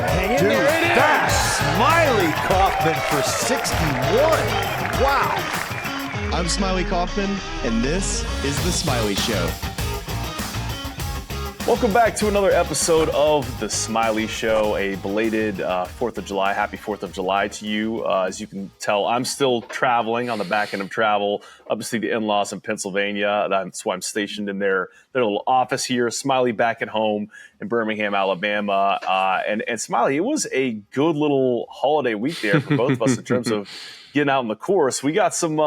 Hang in Dude, there. It is. that's Smylie Kaufman for 61. Wow. I'm Smylie Kaufman, and this is The Smylie Show. Welcome back to another episode of The Smylie Show, a belated 4th of July. Happy 4th of July to you. As you can tell, I'm still traveling on the back end of travel up to see the in-laws in Pennsylvania. That's why I'm stationed in their little office here. Smylie back at home in Birmingham, Alabama. And Smylie, it was a good little holiday week there for both of us in terms of getting out on the course. We got some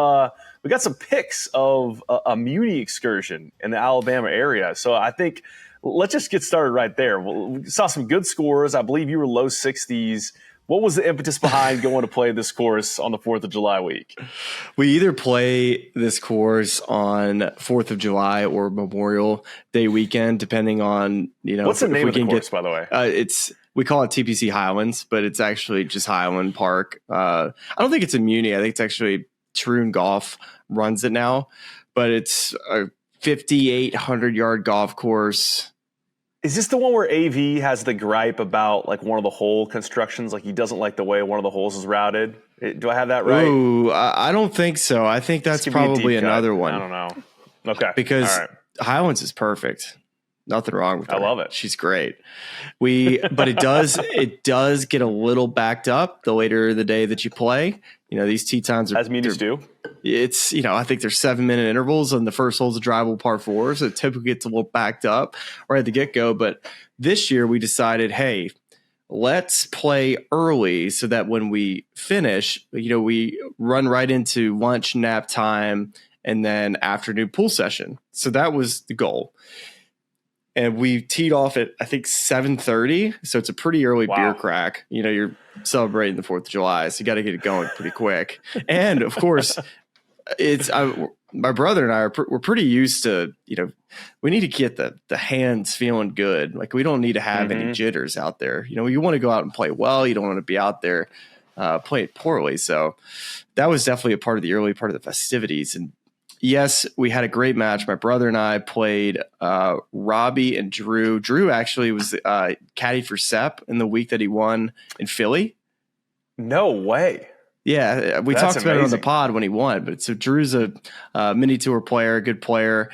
pics of a Muni excursion in the Alabama area. So I think let's just get started right there. We saw some good scores. I believe you were low 60s. What was the impetus behind going to play this course on the 4th of July week? We either play this course on 4th of July or Memorial Day weekend, depending on, What's the name of the course, by the way? We call it TPC Highlands, but it's actually just Highland Park. I don't think it's a Muni. I think it's actually Troon Golf runs it now, but it's a 5,800-yard golf course. Is this the one where AV has the gripe about like one of the hole constructions? Like he doesn't like the way one of the holes is routed. Do I have that right? Ooh, I don't think so. I think that's probably another one. I don't know. Okay. Because Highlands is perfect. Nothing wrong with her. I love it. She's great. But it does get a little backed up the later the day that you play. These tee times are as munis do. It's, I think there's 7-minute intervals on the first hole's a drivable par 4. So it typically gets a little backed up right at the get-go. But this year we decided, hey, let's play early so that when we finish, we run right into lunch, nap time, and then afternoon pool session. So that was the goal. And we teed off at, I think, 7:30. So it's a pretty early beer crack. You're celebrating the 4th of July, so you got to get it going pretty quick. And, of course, my brother and I we're pretty used to, we need to get the hands feeling good. Like, we don't need to have any jitters out there. You want to go out and play well. You don't want to be out there playing poorly. So that was definitely a part of the early part of the festivities. And yes, we had a great match. My brother and I played Robbie and Drew. Drew actually was caddy for Sepp in the week that he won in Philly. No way. Yeah, we talked about it on the pod when he won. But so Drew's a mini tour player, a good player,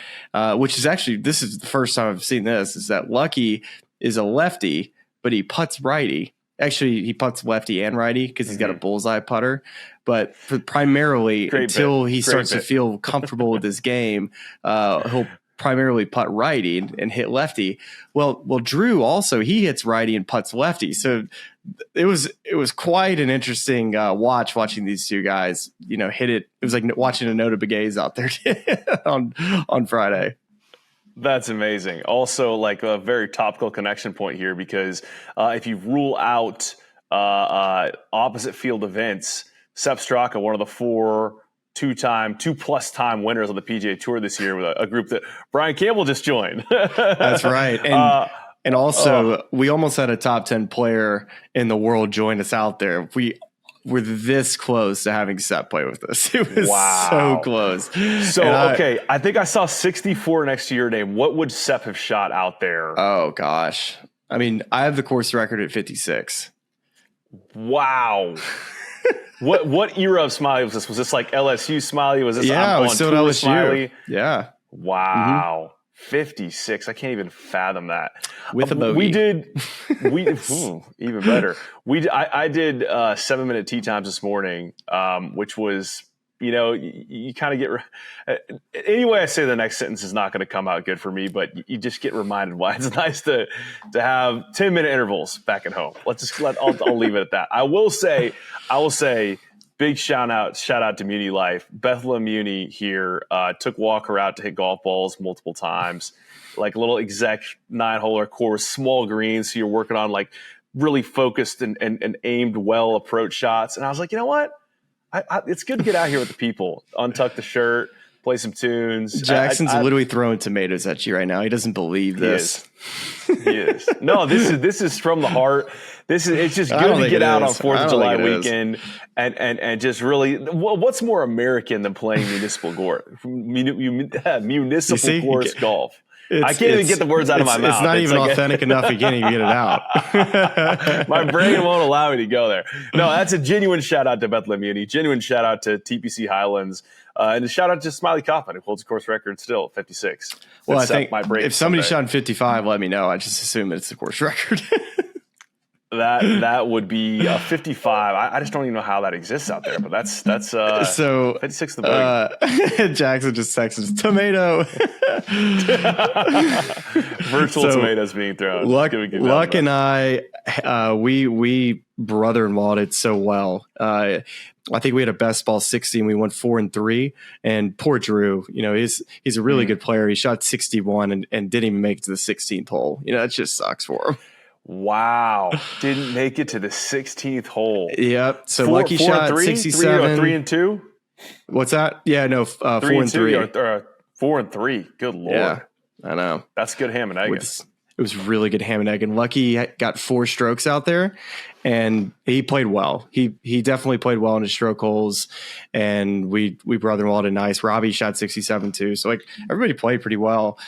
which is actually, this is the first time I've seen this, is that Lucky is a lefty, but he putts righty. Actually, he putts lefty and righty because he's got a bullseye putter. But primarily, until he starts to feel comfortable with his game, he'll primarily putt righty and hit lefty. Well, Drew also, he hits righty and putts lefty. So it was quite an interesting watching these two guys, hit it. It was like watching a Nota Begays out there on Friday. That's amazing. Also, like a very topical connection point here, because if you rule out opposite field events, Sepp Straka, one of the 4 2+ time winners on the PGA Tour this year, with a group that Brian Campbell just joined. That's right. And also, we almost had a top 10 player in the world join us out there. We were this close to having Sepp play with us. It was so close. So, I think I saw 64 next to your name. What would Sepp have shot out there? Oh, gosh. I mean, I have the course record at 56. Wow. What era of Smylie was this? Was this like LSU Smylie? Was this it was still LSU. Smylie? Yeah. Wow. 56. I can't even fathom that. With a bogey. Even better. I did 7-minute tee times this morning, which was, you kind of get anyway. I say the next sentence is not going to come out good for me, but you just get reminded why it's nice to have 10-minute intervals back at home. I'll leave it at that. I will say, big shout out to Muni Life. Bethlehem Muni here took Walker out to hit golf balls multiple times, like a little exec 9-holer course, small greens. So you're working on like really focused and aimed well approach shots. And I was like, you know what? It's good to get out here with the people, untuck the shirt, play some tunes. Jackson's literally throwing tomatoes at you right now. He doesn't believe this. He is. No, this is from the heart. It's just good to get out on 4th of July weekend and just really, what's more American than playing municipal course golf? I can't even get the words out of my mouth. It's not even like authentic enough. You can't even get it out. My brain won't allow me to go there. No, that's a genuine shout out to Bethlehem Uni. Genuine shout out to TPC Highlands. And a shout out to Smylie Kaufman, who holds the course record still, 56. Well, I think if somebody shot in 55, let me know. I just assume it's the course record. That would be a 55. I just don't even know how that exists out there, but that's so 56 the bogey. Jackson just texted tomato. Virtual tomatoes being thrown. Luck and I, we brother-in-lawed it so well. I think we had a best ball 60 and we won 4-3. And poor Drew, he's a really good player. He shot 61 and didn't even make it to the 16th hole. That just sucks for him. Wow. Didn't make it to the 16th hole. Yep. So Lucky shot 67. 3-2? What's that? Yeah, no, 4-3. Or 4-3. Good Lord. Yeah, I know. That's good ham and egg. It was really good ham and egg. And Lucky got 4 strokes out there, and he played well. He definitely played well in his stroke holes, and we brother-in-law it nice. Robbie shot 67 too. So everybody played pretty well.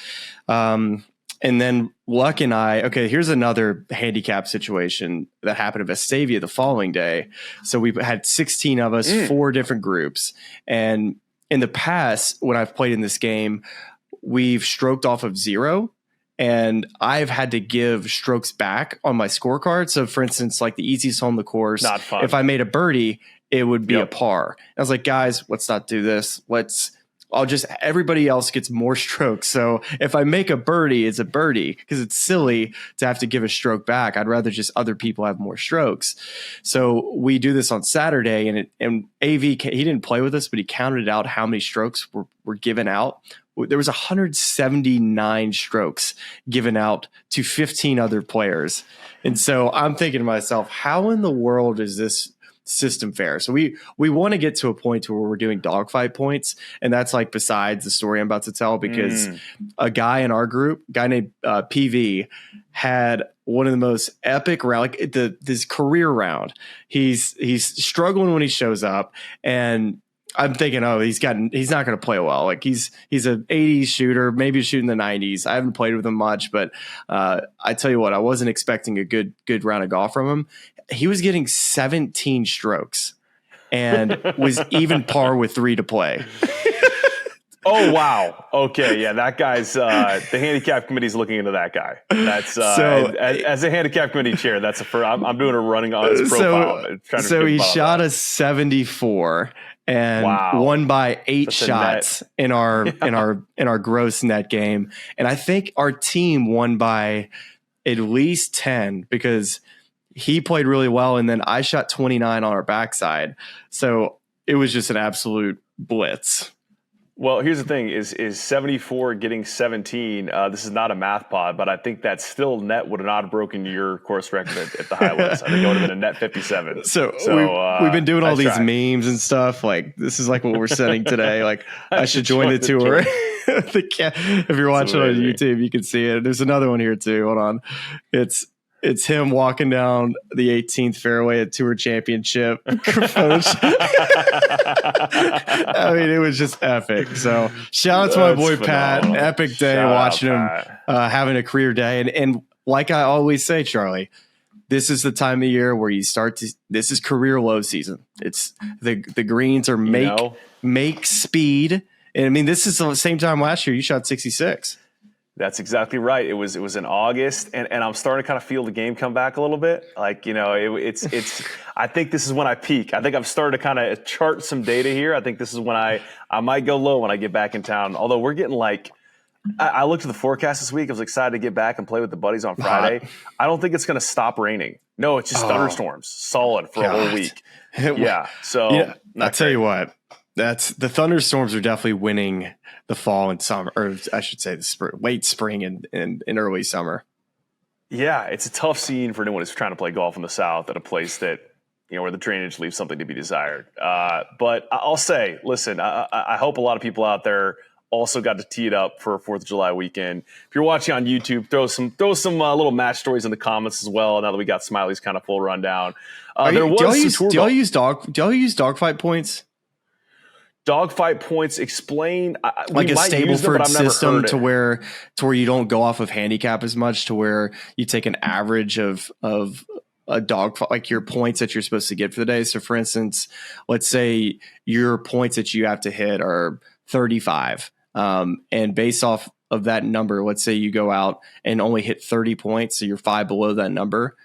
And then Luck and I, okay, here's another handicap situation that happened at Vestavia the following day. So we had 16 of us, 4 different groups. And in the past, when I've played in this game, we've stroked off of 0. And I've had to give strokes back on my scorecard. So for instance, like the easiest hole on the course, not fun. If I made a birdie, it would be a par. I was like, guys, let's not do this. Everybody else gets more strokes. So if I make a birdie, it's a birdie because it's silly to have to give a stroke back. I'd rather just other people have more strokes. So we do this on Saturday and AV, he didn't play with us, but he counted out how many strokes were given out. There was 179 strokes given out to 15 other players. And so I'm thinking to myself, how in the world is this system fair? So we want to get to a point where we're doing dogfight points, and that's like besides the story I'm about to tell, because a guy in our group, a guy named PV, had one of the most epic round, this career round. He's struggling when he shows up, and I'm thinking, he's not going to play well. Like he's an 80s shooter, maybe shooting the 90s. I haven't played with him much, but I tell you what, I wasn't expecting a good round of golf from him. He was getting 17 strokes and was even par with 3 to play. Oh, wow. Okay. Yeah. That guy's, the handicap committee's looking into that guy. That's, as a handicap committee chair, I'm doing a running on his profile. So he shot a 74 and won by 8 shots in our gross net game. And I think our team won by at least 10 because he played really well. And then I shot 29 on our backside. So it was just an absolute blitz. Well, here's the thing: is 74 getting 17? This is not a math pod, but I think that still net would have not broken your course record at the Highlands. I think it would have been a net 57. So we've been doing all these memes and stuff. Like this is like what we're setting today. Like I should join the tour. If you're watching on YouTube, you can see it. There's another one here too. Hold on, It's him walking down the 18th fairway at Tour Championship. I mean, it was just epic. So shout out to my boy phenomenal. Pat. Epic day watching him having a career day. And like I always say, Charlie, this is the time of year where you start to. This is career low season. It's the greens are make speed. And I mean, this is the same time last year. You shot 66. That's exactly right. It was in August, and I'm starting to kind of feel the game come back a little bit. Like, it's I think this is when I peak. I think I've started to kind of chart some data here. I think this is when I might go low when I get back in town. Although we're getting I looked at the forecast this week. I was excited to get back and play with the buddies on Friday. I don't think it's going to stop raining. No, it's just thunderstorms, solid for a whole week. Yeah. So I'll tell you what. That's the thunderstorms are definitely winning the fall and summer, or I should say the late spring and early summer. Yeah, it's a tough scene for anyone who's trying to play golf in the South at a place that where the drainage leaves something to be desired. But I'll say, listen, I hope a lot of people out there also got to tee it up for 4th of July weekend. If you're watching on YouTube, throw some little match stories in the comments as well. Now that we got Smiley's kind of full rundown, do y'all use dogfight points? Dogfight points, explain. Like a Stableford system to where you don't go off of handicap as much, to where you take an average of a dog, like your points that you're supposed to get for the day. So for instance, let's say your points that you have to hit are 35. And based off of that number, let's say you go out and only hit 30 points. So you're 5 below that number.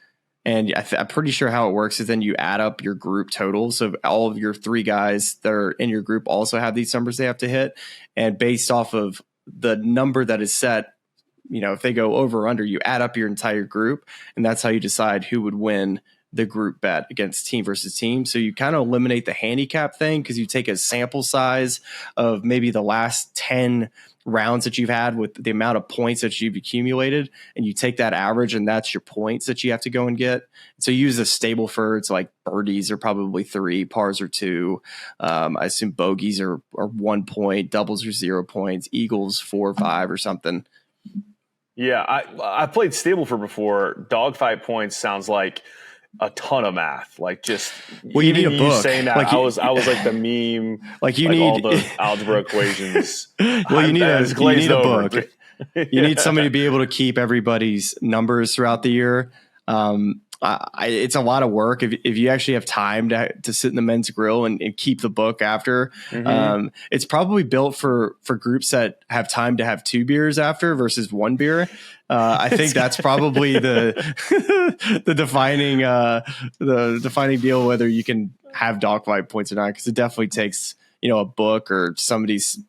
And I'm pretty sure how it works is then you add up your group totals. So all of your 3 guys that are in your group also have these numbers they have to hit. And based off of the number that is set, if they go over or under, you add up your entire group. And that's how you decide who would win the group bet against team versus team. So you kind of eliminate the handicap thing because you take a sample size of maybe the last 10 rounds that you've had with the amount of points that you've accumulated, and you take that average, and that's your points that you have to go and get. So you use a Stableford. Like birdies are probably 3, pars are 2. I assume bogeys are 1 point, doubles are 0 points, eagles 4 or 5 or something. Yeah, I played Stableford before. Dogfight points sounds like a ton of math. Like just you need a book. Saying that, like I was like the meme. Like you need all the algebra equations. Well, you need a book. Yeah. You need somebody to be able to keep everybody's numbers throughout the year. It's a lot of work if you actually have time to sit in the men's grill and keep the book after. Mm-hmm. It's probably built for groups that have time to have 2 beers after versus 1 beer. I think that's probably the defining deal, whether you can have dogfight points or not, because it definitely takes a book or somebody's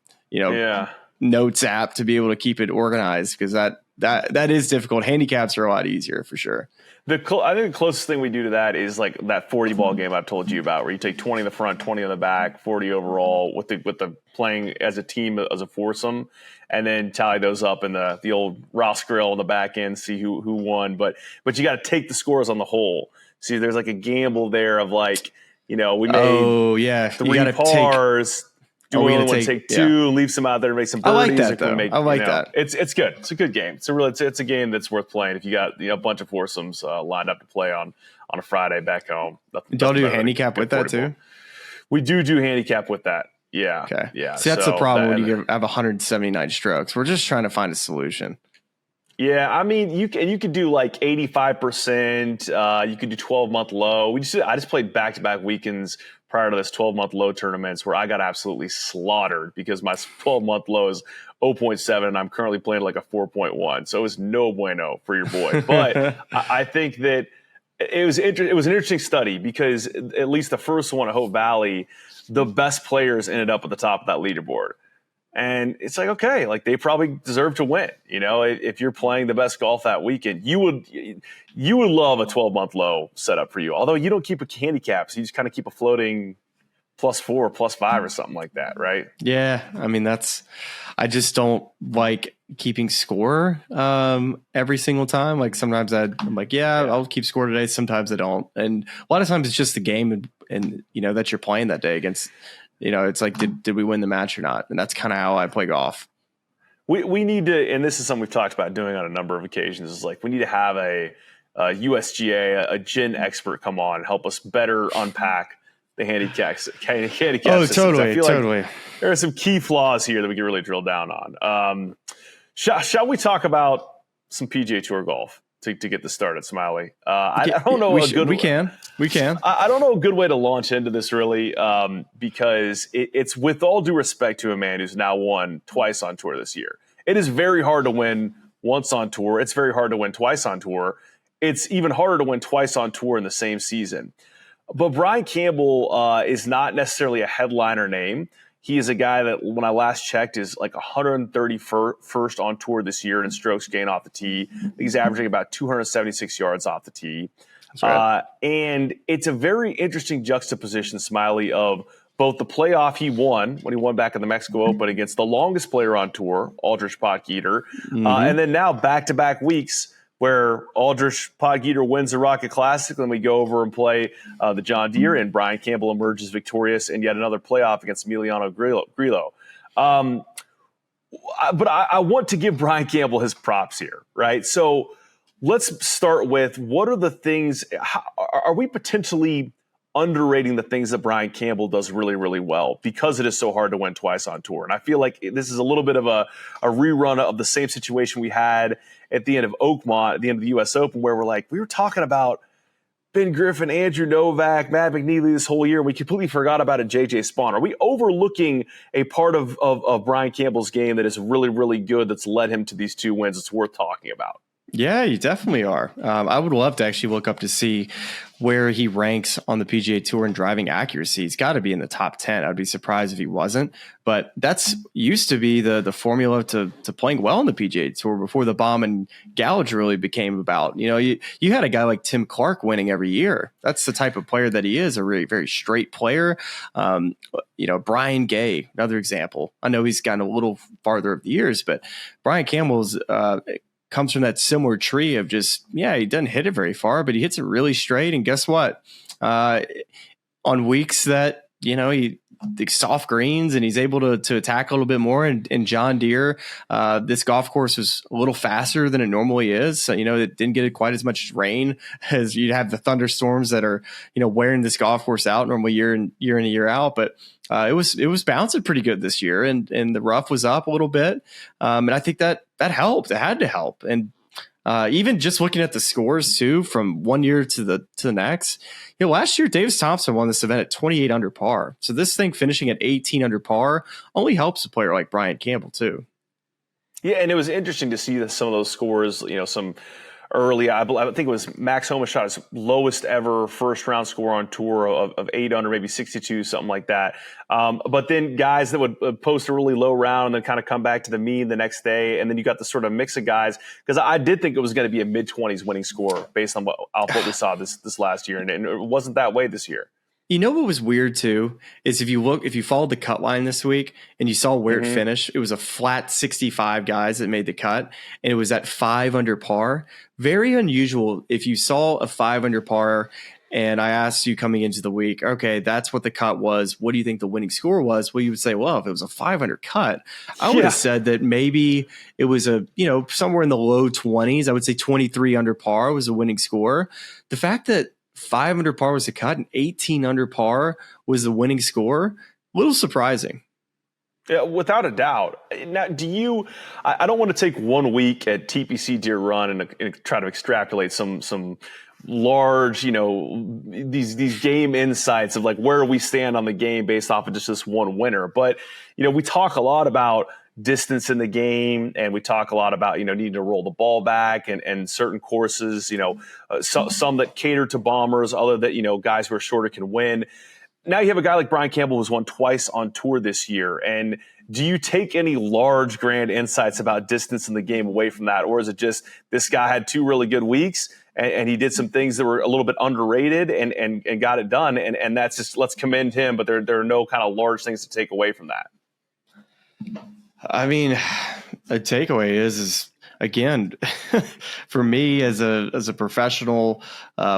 notes app to be able to keep it organized, because that is difficult. Handicaps are a lot easier for sure. I think the closest thing we do to that is like that 40 ball game I've told you about, where you take 20 in the front, 20 on the back, 40 overall with the playing as a team, as a foursome, and then tally those up in the old Ross grill on the back end, see who won. But you got to take the scores on the whole. See, there's like a gamble there of like, we made 3 pars. Do we only want to take 2, leave some out there, make some birdies? I like that, though. I like that. It's good. It's a good game. It's a game that's worth playing if you got a bunch of foursomes lined up to play on a Friday back home. Don't do handicap with that too? We do handicap with that. Yeah. Okay. Yeah. See, that's the problem when you have 179 strokes. We're just trying to find a solution. Yeah, I mean, you could do like 85%. You could do 12-month low. I just played back-to-back weekends prior to this 12-month low tournaments where I got absolutely slaughtered because my 12-month low is 0.7 and I'm currently playing like a 4.1. So it was no bueno for your boy. But I think that it was an interesting study because at least the first one at Hope Valley, the best players ended up at the top of that leaderboard. And it's like, okay, like they probably deserve to win. If you're playing the best golf that weekend, you would love a 12-month low setup for you. Although you don't keep a handicap, so you just kind of keep a floating +4, +5 or something like that, right? Yeah, I mean I just don't like keeping score every single time. Like sometimes I'm like, I'll keep score today. Sometimes I don't, and a lot of times it's just the game and that you're playing that day against. It's like, did we win the match or not? And that's kind of how I play golf. We need to, and this is something we've talked about doing on a number of occasions, is like we need to have a USGA, a gin expert come on and help us better unpack the handicaps. Oh, totally. I feel like there are some key flaws here that we can really drill down on. Shall we talk about some PGA Tour golf to get this started, Smylie? I don't know. We can. I don't know a good way to launch into this really, because it's with all due respect to a man who's now won twice on tour this year. It is very hard to win once on tour. It's very hard to win twice on tour. It's even harder to win twice on tour in the same season. But Brian Campbell is not necessarily a headliner name. He is a guy that, when I last checked, is like 131st on tour this year in strokes gained off the tee. He's averaging about 276 yards off the tee. Right. And it's a very interesting juxtaposition, Smylie, of both the playoff he won when he won back in the Mexico Open against the longest player on tour, Aldrich Potgieter, and then now back-to-back weeks where Aldrich Potgieter wins the Rocket Classic, then we go over and play the John Deere, and Brian Campbell emerges victorious in yet another playoff against Emiliano Grillo. But I want to give Brian Campbell his props here, right? So let's start with, what are the things, are we potentially underrating the things that Brian Campbell does really, really well because it is so hard to win twice on tour. And I feel like this is a little bit of a rerun of the same situation we had at the end of Oakmont, at the end of the US Open, where we were talking about Ben Griffin, Andrew Novak, Matt McNeely this whole year. We completely forgot about a JJ Spawn. Are we overlooking a part of Brian Campbell's game that is really, really good that's led him to these 2 wins? It's worth talking about. Yeah, you definitely are. I would love to actually look up to see where he ranks on the PGA Tour in driving accuracy. He's got to be in the top 10. I'd be surprised if he wasn't. But that's used to be the formula to playing well on the PGA Tour before the bomb and gouge really became about. You had a guy like Tim Clark winning every year. That's the type of player that he is, a really very straight player. Brian Gay, another example. I know he's gotten a little farther of the years, but Brian Campbell's comes from that similar tree of just, he doesn't hit it very far, but he hits it really straight. And guess what? On weeks that, he soft greens and he's able to attack a little bit more. And John Deere, this golf course was a little faster than it normally is. So, it didn't get quite as much rain as you'd have the thunderstorms that are, wearing this golf course out normally year in and year out. But it was bouncing pretty good this year, and the rough was up a little bit, and I think that helped. It had to help, and even just looking at the scores too from one year to the next. Last year Davis Thompson won this event at 28 under par, so this thing finishing at 18 under par only helps a player like Brian Campbell too. Yeah, and it was interesting to see that some of those scores, some early, I think it was Max Homa shot his lowest ever first round score on tour of 8 under, maybe 62, something like that. But then guys that would post a really low round and then kind of come back to the mean the next day. And then you got the sort of mix of guys, because I did think it was going to be a mid-20s winning score based on what we saw this last year. And it wasn't that way this year. What was weird too is if you followed the cut line this week and you saw where it finished, it was a flat 65 guys that made the cut, and it was at 5 under par. Very unusual. If you saw a 5 under par and I asked you coming into the week, okay, that's what the cut was, what do you think the winning score was? Well, you would say, well, if it was a 5 under cut, I would have said that maybe it was somewhere in the low 20s. I would say 23 under par was a winning score. The fact that 5 under par was the cut and 18 under par was the winning score, a little surprising. Yeah, without a doubt. Now, I don't want to take 1 week at TPC Deere Run and try to extrapolate some large, these game insights of where we stand on the game based off of just this one winner. But, we talk a lot about distance in the game, and we talk a lot about needing to roll the ball back and certain courses, some that cater to bombers, other that guys who are shorter can win. Now you have a guy like Brian Campbell who's won twice on tour this year, and do you take any large grand insights about distance in the game away from that, or is it just this guy had 2 really good weeks and he did some things that were a little bit underrated and got it done, and that's just, let's commend him, but there are no kind of large things to take away from that? I mean, a takeaway is again, for me as a professional,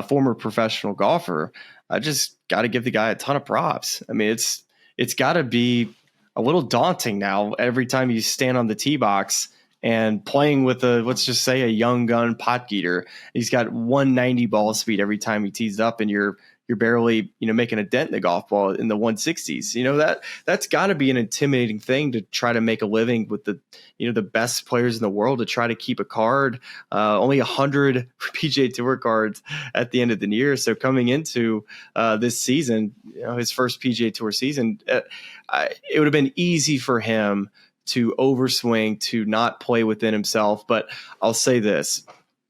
former professional golfer, I just got to give the guy a ton of props. I mean, it's got to be a little daunting now every time you stand on the tee box and playing with let's just say a young gun pot geeter. He's got 190 ball speed every time he tees up, and you're barely, making a dent in the golf ball in the 160s. That's got to be an intimidating thing to try to make a living with the best players in the world, to try to keep a card, only 100 PGA Tour cards at the end of the year. So coming into this season, his first PGA Tour season, it would have been easy for him to overswing, to not play within himself. But I'll say this,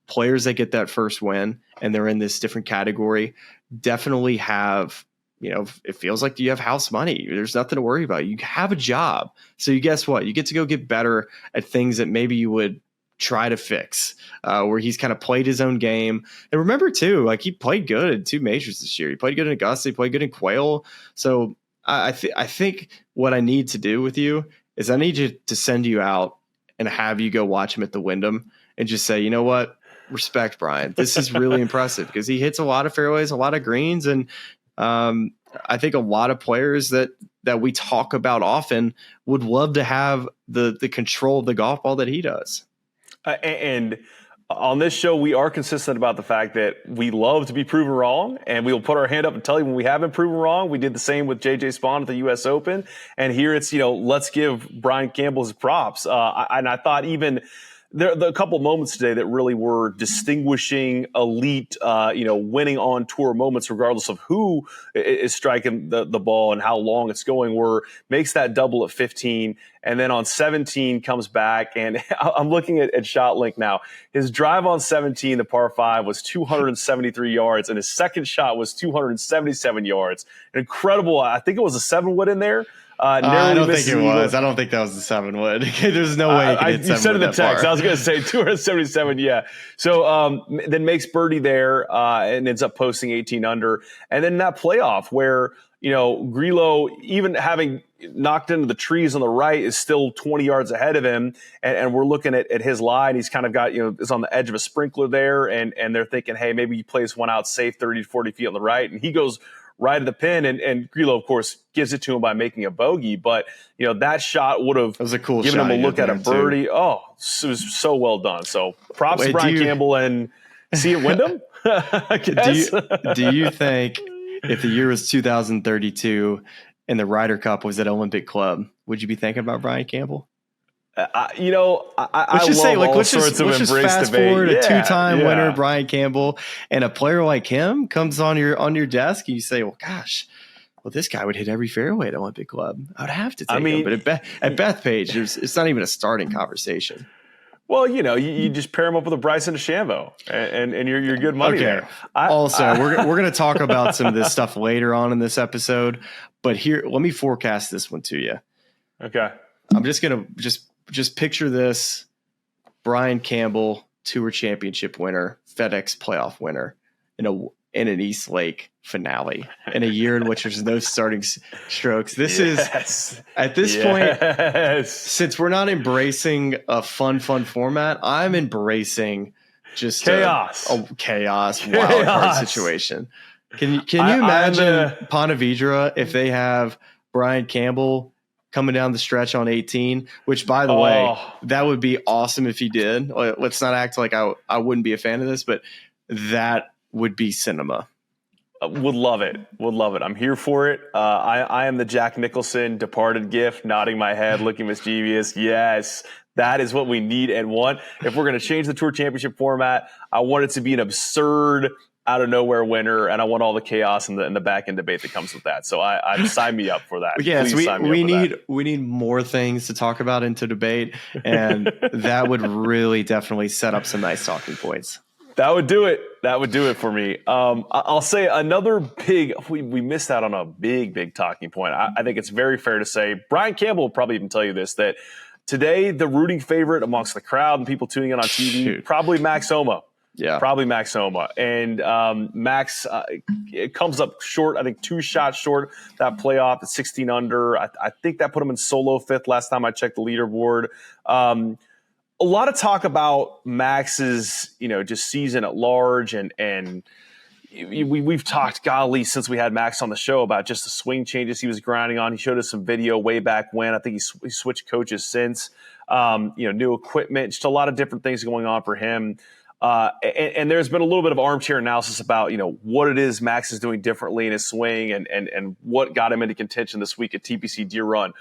players that get that first win and they're in this different category definitely have, it feels like you have house money. There's nothing to worry about. You have a job. So you guess what? You get to go get better at things that maybe you would try to fix, where he's kind of played his own game. And remember too, he played good in 2 majors this year. He played good in Augusta. He played good in Quail. So I think what I need to do with you is I need you to send you out and have you go watch him at the Wyndham and just say, you know what? Respect, Brian. This is really impressive, because he hits a lot of fairways, a lot of greens. And I think a lot of players that we talk about often would love to have the control of the golf ball that he does. And On this show, we are consistent about the fact that we love to be proven wrong, and we will put our hand up and tell you when we have been proven wrong. We did the same with J.J. Spawn at the U.S. Open, and here it's, let's give Brian Campbell his props. And I thought even there are a couple moments today that really were distinguishing elite, winning on tour moments, regardless of who is striking the ball and how long it's going, where makes that double at 15. And then on 17 comes back, and I'm looking at ShotLink now. His drive on 17, the par 5, was 273 yards, and his second shot was 277 yards. An incredible, I think it was a 7-wood in there. I don't think it was. I don't think that was a 7-wood. There's no way you could hit 7-wood. You said in the text. Far. I was going to say 277, yeah. So then makes birdie there and ends up posting 18 under. And then that playoff where, Grillo, even having knocked into the trees on the right, is still 20 yards ahead of him. And we're looking at his lie, and he's kind of got, is on the edge of a sprinkler there. And they're thinking, hey, maybe he plays one out safe 30 to 40 feet on the right. And he goes right at the pin, and Grillo, of course, gives it to him by making a bogey. But, that shot would have given him a look at a birdie. Too. Oh, it was so well done. So props to Brian Campbell, and see it Wyndham, I guess. Do you think if the year was 2032 and the Ryder Cup was at Olympic Club, would you be thinking about Brian Campbell? I let's just fast forward a two-time winner, Brian Campbell, and a player like him comes on your desk, and you say, well, gosh, this guy would hit every fairway at Olympic Club. I would have to take him. But at Bethpage, it's not even a starting conversation. Well, you just pair him up with a Bryson DeChambeau, and you're good money there. We're going to talk about some of this stuff later on in this episode, but here, let me forecast this one to you. Okay. I'm just going to just picture this: Brian Campbell, Tour Championship winner, FedEx playoff winner, in an East Lake finale in a year in which there's no starting strokes. This is at this point, since we're not embracing a fun format, I'm embracing just chaos, wild card situation. Can you imagine Ponte Vedra if they have Brian Campbell coming down the stretch on 18, which, by the way, that would be awesome if he did. Let's not act like I wouldn't be a fan of this, but that would be cinema. Would love it. I'm here for it. I am the Jack Nicholson departed gif, nodding my head, looking mischievous. Yes, that is what we need and want. If we're going to change the Tour Championship format, I want it to be an absurd, out of nowhere winner, and I want all the chaos and the back end debate that comes with that. So I sign me up for that. Yes, we need more things to talk about into debate, and that would really definitely set up some nice talking points. That would do it. That would do it for me. I'll say another big. We missed out on a big talking point. I think it's very fair to say Brian Campbell will probably even tell you this, that today the rooting favorite amongst the crowd and people tuning in on TV probably Max Homa. Yeah, probably Max Homa. And Max, it comes up short, I think 2 shots short, that playoff at 16 under. I think that put him in solo 5th last time I checked the leaderboard. A lot of talk about Max's, just season at large. And we've talked, golly, since we had Max on the show about just the swing changes he was grinding on. He showed us some video way back when. I think he switched coaches since, new equipment, just a lot of different things going on for him. And there's been a little bit of armchair analysis about, what it is Max is doing differently in his swing and what got him into contention this week at TPC Deer Run.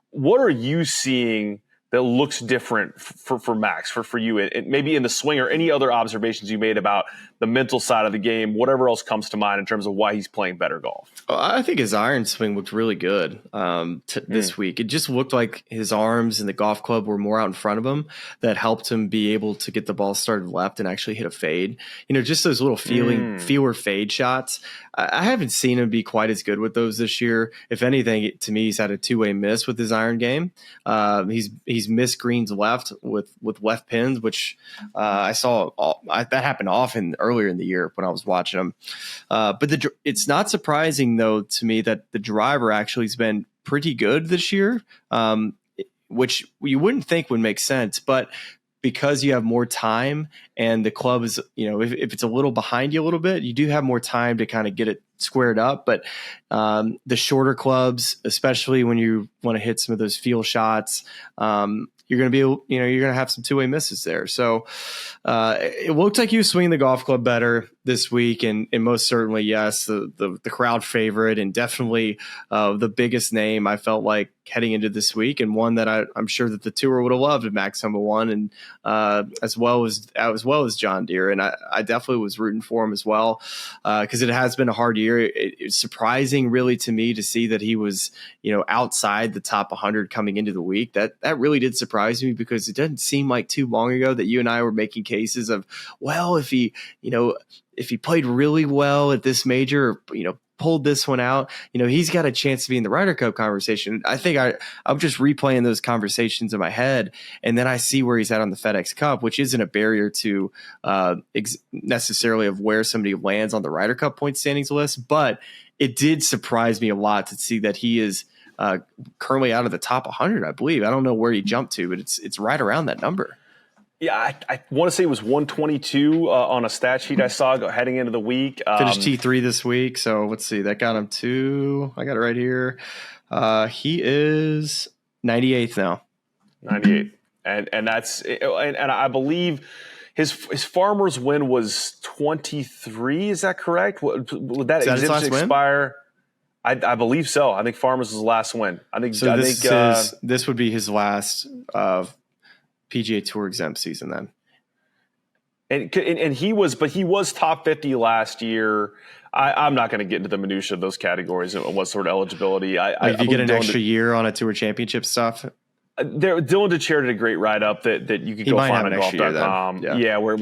What are you seeing that looks different for Max, for you, and maybe in the swing, or any other observations you made about the mental side of the game, whatever else comes to mind in terms of why he's playing better golf? I think his iron swing looked really good this week. It just looked like his arms and the golf club were more out in front of him. That helped him be able to get the ball started left and actually hit a fade. Just those little feeler fade shots. I haven't seen him be quite as good with those this year. If anything, to me, he's had a two-way miss with his iron game. He's missed greens left with left pins, which I saw that happened often earlier in the year when I was watching him. But it's not surprising, though, to me that the driver actually has been pretty good this year, which you wouldn't think would make sense. But because you have more time and the club is, if it's a little behind you a little bit, you do have more time to kind of get it squared up. But the shorter clubs, especially when you want to hit some of those feel shots, you're going to be, you're going to have some two-way misses there. So it looked like he was swinging the golf club better this week, and most certainly, yes, the crowd favorite, and definitely the biggest name I felt like heading into this week, and one that I'm sure that the tour would have loved if Max Homa won, and as well as John Deere, and I definitely was rooting for him as well, because it has been a hard year. It's surprising, really, to me to see that he was outside the top 100 coming into the week. That really did surprise me, because it doesn't seem like too long ago that you and I were making cases of, well, if he played really well at this major, or pulled this one out, he's got a chance to be in the Ryder Cup conversation. I think I'm just replaying those conversations in my head, and then I see where he's at on the FedEx Cup, which isn't a barrier to necessarily of where somebody lands on the Ryder Cup point standings list, but it did surprise me a lot to see that he is currently out of the top 100, I believe. I don't know where he jumped to, but it's right around that number. Yeah, I want to say it was 122 on a stat sheet I saw heading into the week. Finished T3 this week, so let's see. That got him to, I got it right here. He is 98th now. 98, and that's and I believe his farmer's win was 23. Is that correct? Would that exemption expire? I believe so. I think Farmers was the last win. This would be his last PGA Tour exempt season then. And he was top 50 last year. I'm not going to get into the minutia of those categories and what sort of eligibility. If you get an extra year on a Tour Championship stuff. Dylan DeChair did a great write-up that you could go find on golf.com. Yeah, where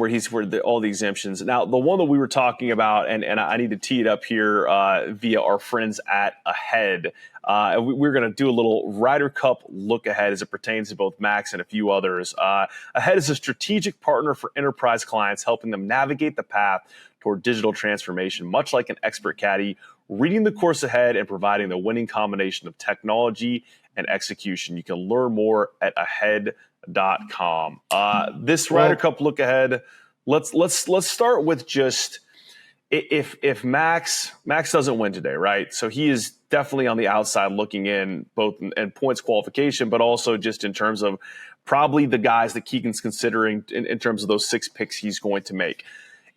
all the exemptions. Now, the one that we were talking about, and I need to tee it up here via our friends at Ahead. We're going to do a little Ryder Cup look ahead as it pertains to both Max and a few others. Ahead is a strategic partner for enterprise clients, helping them navigate the path toward digital transformation, much like an expert caddy, reading the course ahead and providing the winning combination of technology and execution. You can learn more at ahead.com. This Ryder Cup look ahead, let's start with just if Max doesn't win today, right? So he is definitely on the outside looking in, both in points qualification, but also just in terms of probably the guys that Keegan's considering in terms of those 6 picks he's going to make.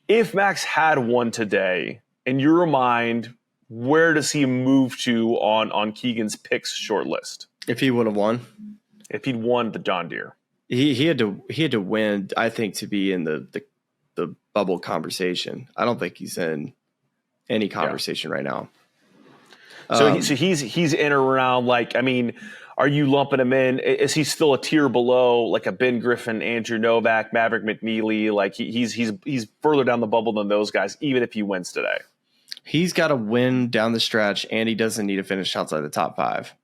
If Max had won today, in your mind, where does he move to on Keegan's picks short list? If he would have won, if he'd won the John Deere, he had to win, I think, to be in the bubble conversation. I don't think he's in any conversation right now. So he's in or around, like, I mean, are you lumping him in? Is he still a tier below, like a Ben Griffin, Andrew Novak, Maverick McNeely? Like he's further down the bubble than those guys, even if he wins today. He's got to win down the stretch, and he doesn't need to finish outside the top 5.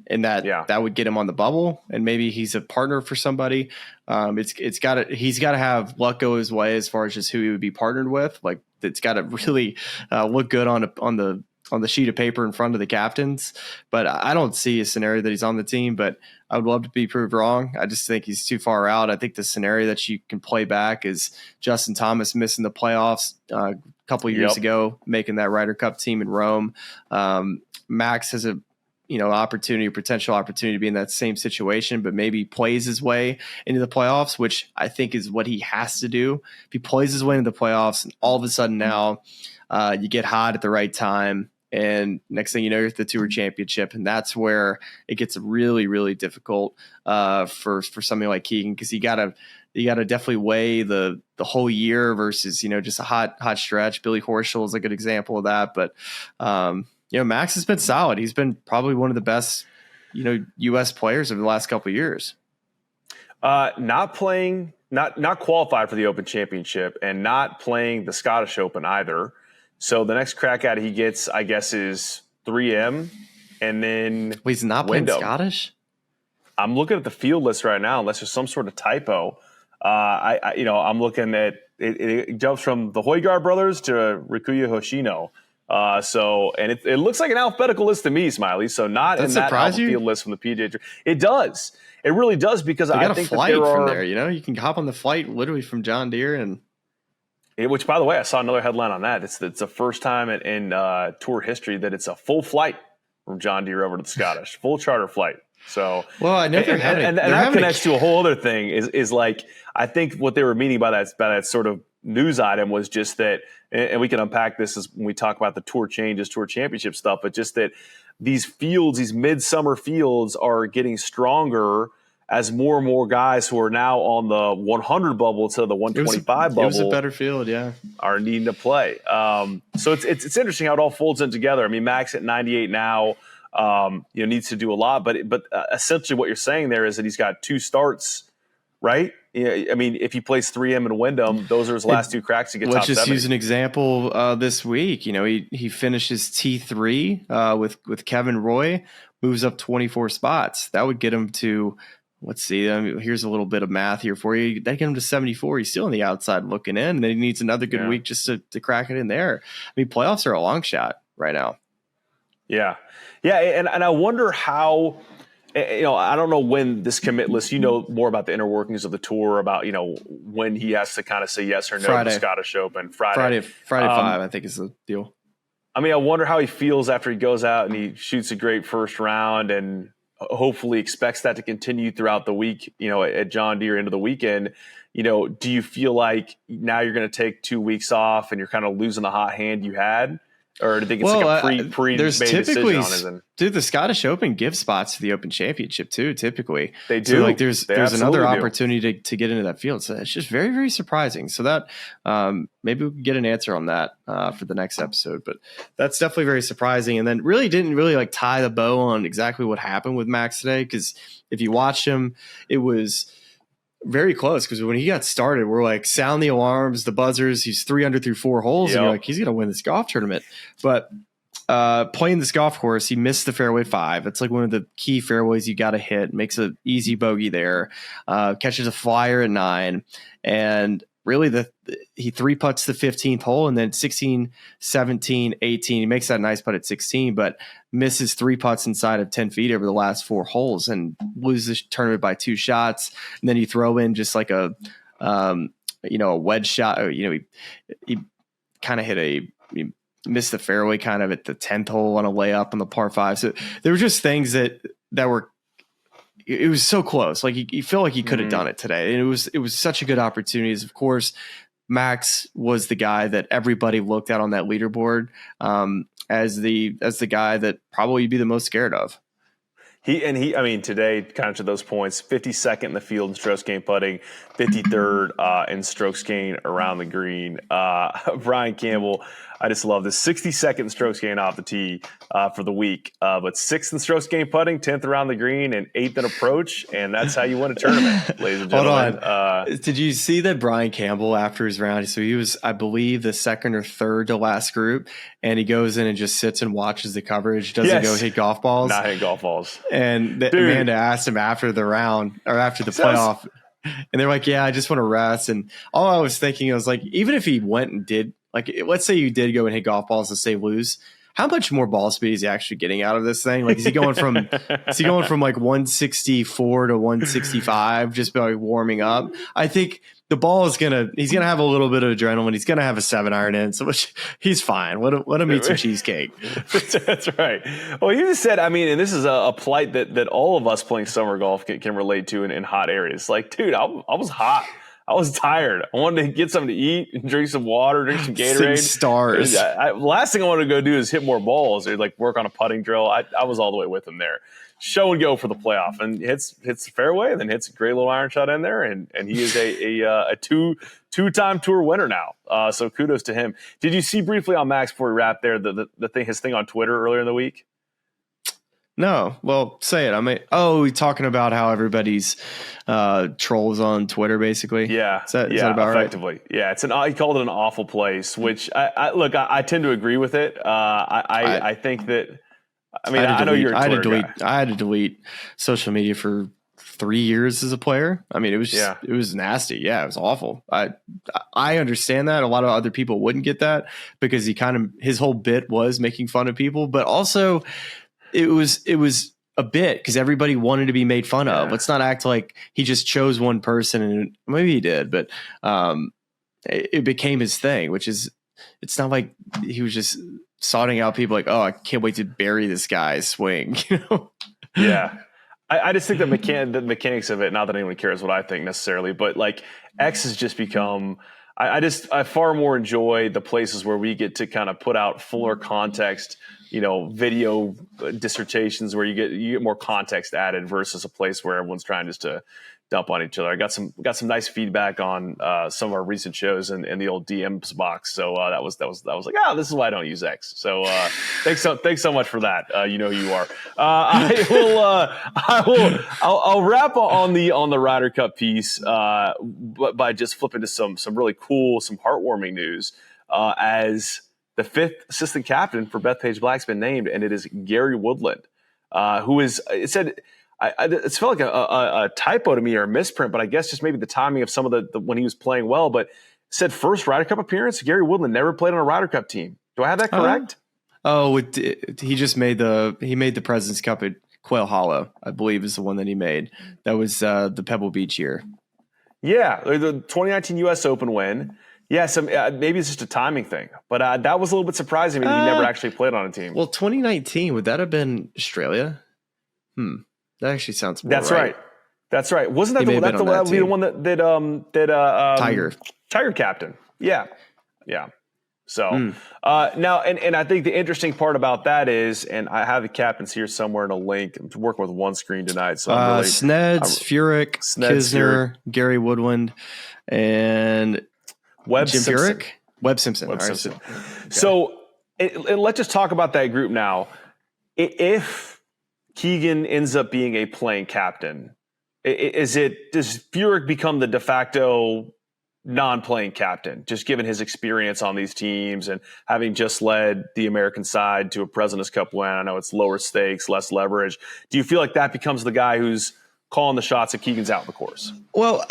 And that would get him on the bubble, and maybe he's a partner for somebody. He's got to have luck go his way as far as just who he would be partnered with. Like, it's got to really look good on the sheet of paper in front of the captains. But I don't see a scenario that he's on the team, but I would love to be proved wrong. I just think he's too far out. I think the scenario that you can play back is Justin Thomas missing the playoffs a couple of years ago, making that Ryder Cup team in Rome. Max has a potential opportunity to be in that same situation, but maybe plays his way into the playoffs, which I think is what he has to do. If he plays his way into the playoffs, and all of a sudden now you get hot at the right time, and next thing you know, you're at the Tour Championship, and that's where it gets really, really difficult for something like Keegan, because you gotta definitely weigh the whole year versus just a hot stretch. Billy Horschel is a good example of that, but Max has been solid. He's been probably one of the best, U.S. players over the last couple of years. Not qualified for the Open Championship, and not playing the Scottish Open either. So the next crack at it he gets, I guess, is 3M, and then he's not playing Scottish. I'm looking at the field list right now, unless there's some sort of typo. I'm looking at it jumps from the Højgaard brothers to Rikuya Hoshino. It looks like an alphabetical list to me, Smylie. So not in that field list from the PGA Tour. It does. It really does, because I think that there are, from there. You can hop on the flight literally from John Deere, and which, by the way, I saw another headline on that. It's the first time in tour history that it's a full flight from John Deere over to the Scottish, full charter flight. So, well, I know and that connects to a whole other thing is like, I think what they were meaning by that sort of news item was just that, and we can unpack this as when we talk about the tour changes, tour championship stuff, but just that these fields, these midsummer fields are getting stronger as more and more guys who are now on the 100 bubble to the 125 bubble. It was a better field, yeah. Are needing to play. So it's interesting how it all folds in together. I mean, Max at 98 now, needs to do a lot, but essentially what you're saying there is that he's got 2 starts, right? Yeah, I mean, if he plays 3M and Wyndham, those are his last 2 cracks to get top 70. Let's just use an example this week. He finishes T3 with Kevin Roy, moves up 24 spots. That would get him to, let's see, here's a little bit of math here for you. That get him to 74. He's still on the outside looking in, and then he needs another good week just to crack it in there. I mean, playoffs are a long shot right now. Yeah. Yeah, and I wonder how – I don't know when this commit list, more about the inner workings of the tour, about, when he has to kind of say yes or no to the Scottish Open. Friday 5, I think is the deal. I mean, I wonder how he feels after he goes out and he shoots a great first round and hopefully expects that to continue throughout the week, at John Deere into the weekend. Do you feel like now you're going to take 2 weeks off and you're kind of losing the hot hand you had? Or do you think it's like a pre-made decision on it? Dude, the Scottish Open gives spots to the Open Championship too. Typically, they do. So like, there's another opportunity to get into that field. So it's just very, very surprising. So that maybe we can get an answer on that for the next episode. But that's definitely very surprising. And then didn't like tie the bow on exactly what happened with Max today, because if you watch him, it was very close, because when he got started, we're like, sound the alarms, the buzzers. He's 3 under through 4 holes, and you're like, he's going to win this golf tournament. But playing this golf course, he missed the fairway 5. It's like one of the key fairways you got to hit. Makes an easy bogey there. Catches a flyer at 9, and really he 3-putts the 15th hole, and then 16, 17, 18. He makes that nice putt at 16, but misses 3 putts inside of 10 feet over the last 4 holes and loses the tournament by 2 shots. And then you throw in just like a wedge shot. He kind of he missed the fairway kind of at the 10th hole on a layup on the par 5. So there were just things that were, it was so close. Like you feel like he could have done it today. And it was such a good opportunity. Of course, Max was the guy that everybody looked at on that leaderboard as the guy that probably you'd be the most scared of. Today, kind of to those points, 52nd in the field in strokes gained putting, 53rd in strokes gained around the green. Brian Campbell, I just love this. 62nd in strokes gained off the tee for the week, but 6th in strokes gained putting, 10th around the green, and 8th in approach, and that's how you win a tournament, ladies and gentlemen. Hold on. Did you see that Brian Campbell after his round? So he was, I believe, the 2nd or 3rd to last group, and he goes in and just sits and watches the coverage, doesn't go hit golf balls. Not hit golf balls. And Amanda asked him after the round or after the playoff, and they're like, yeah, I just want to rest. And all I was thinking, I was like, even if he went and did, like, let's say you did go and hit golf balls and say lose, how much more ball speed is he actually getting out of this thing? Like, is he going from like 164 to 165 just by like warming up? I think the ball is he's gonna have a little bit of adrenaline. He's gonna have a 7-iron in, so he's fine. Let him eat some cheesecake. That's right. Well, you just said, and this is a plight that all of us playing summer golf can relate to in hot areas. Like, dude, I was hot. I was tired. I wanted to get something to eat and drink some water, drink some Gatorade. Stars. Last thing I wanted to go do is hit more balls or like work on a putting drill. I was all the way with him there. Show and go for the playoff, and hits the fairway, and then hits a great little iron shot in there, and he is a two-time tour winner now. So kudos to him. Did you see briefly on Max before we wrap there his thing on Twitter earlier in the week? No, well, say it. We're talking about how everybody's trolls on Twitter, basically. Yeah, is that about effectively. Right? Yeah, he called it an awful place, which I tend to agree with it. I think that. I know you're a Twitter guy. I had to delete social media for 3 years as a player. It was just, it was nasty. Yeah, it was awful. I understand that. A lot of other people wouldn't get that because his whole bit was making fun of people, but also it was a bit because everybody wanted to be made fun of. Let's not act like he just chose one person, and maybe he did, but it became his thing, which is, it's not like he was just sounding out people like, oh, I can't wait to bury this guy's swing. Yeah. I just think the mechanics of it, not that anyone cares what I think necessarily, but like X has just become, I far more enjoy the places where we get to kind of put out fuller context, video dissertations where you get more context added versus a place where everyone's trying just to dump on each other. I got some nice feedback on some of our recent shows in the old DMs box. So that was like, this is why I don't use X. So thanks so much for that. You know who you are. I'll wrap on the Ryder Cup piece, but by just flipping to some really cool, some heartwarming news as the 5th assistant captain for Bethpage Black's been named, and it is Gary Woodland, who is, it said, it felt like a typo to me or a misprint, but I guess just maybe the timing of some of the when he was playing well. But it said first Ryder Cup appearance. Gary Woodland never played on a Ryder Cup team. Do I have that correct? He just made the President's Cup at Quail Hollow, I believe, is the one that he made. That was the Pebble Beach year. Yeah, the 2019 U.S. Open win. Yeah, maybe it's just a timing thing, but that was a little bit surprising to me that he never actually played on a team. Well, 2019, would that have been Australia? That actually sounds more right. That's right. Wasn't that the one that Tiger captain? Yeah. So now, and I think the interesting part about that is, and I have the captains here somewhere in a link. I'm working with one screen tonight, so I'm really Furyk, Kisner, Gary Woodland, and Jim Furyk, Webb Simpson. Okay. So let's just talk about that group now. If Keegan ends up being a playing captain, does Furyk become the de facto non-playing captain, just given his experience on these teams and having just led the American side to a President's Cup win? I know it's lower stakes, less leverage. Do you feel like that becomes the guy who's calling the shots if Keegan's out in the course? Well,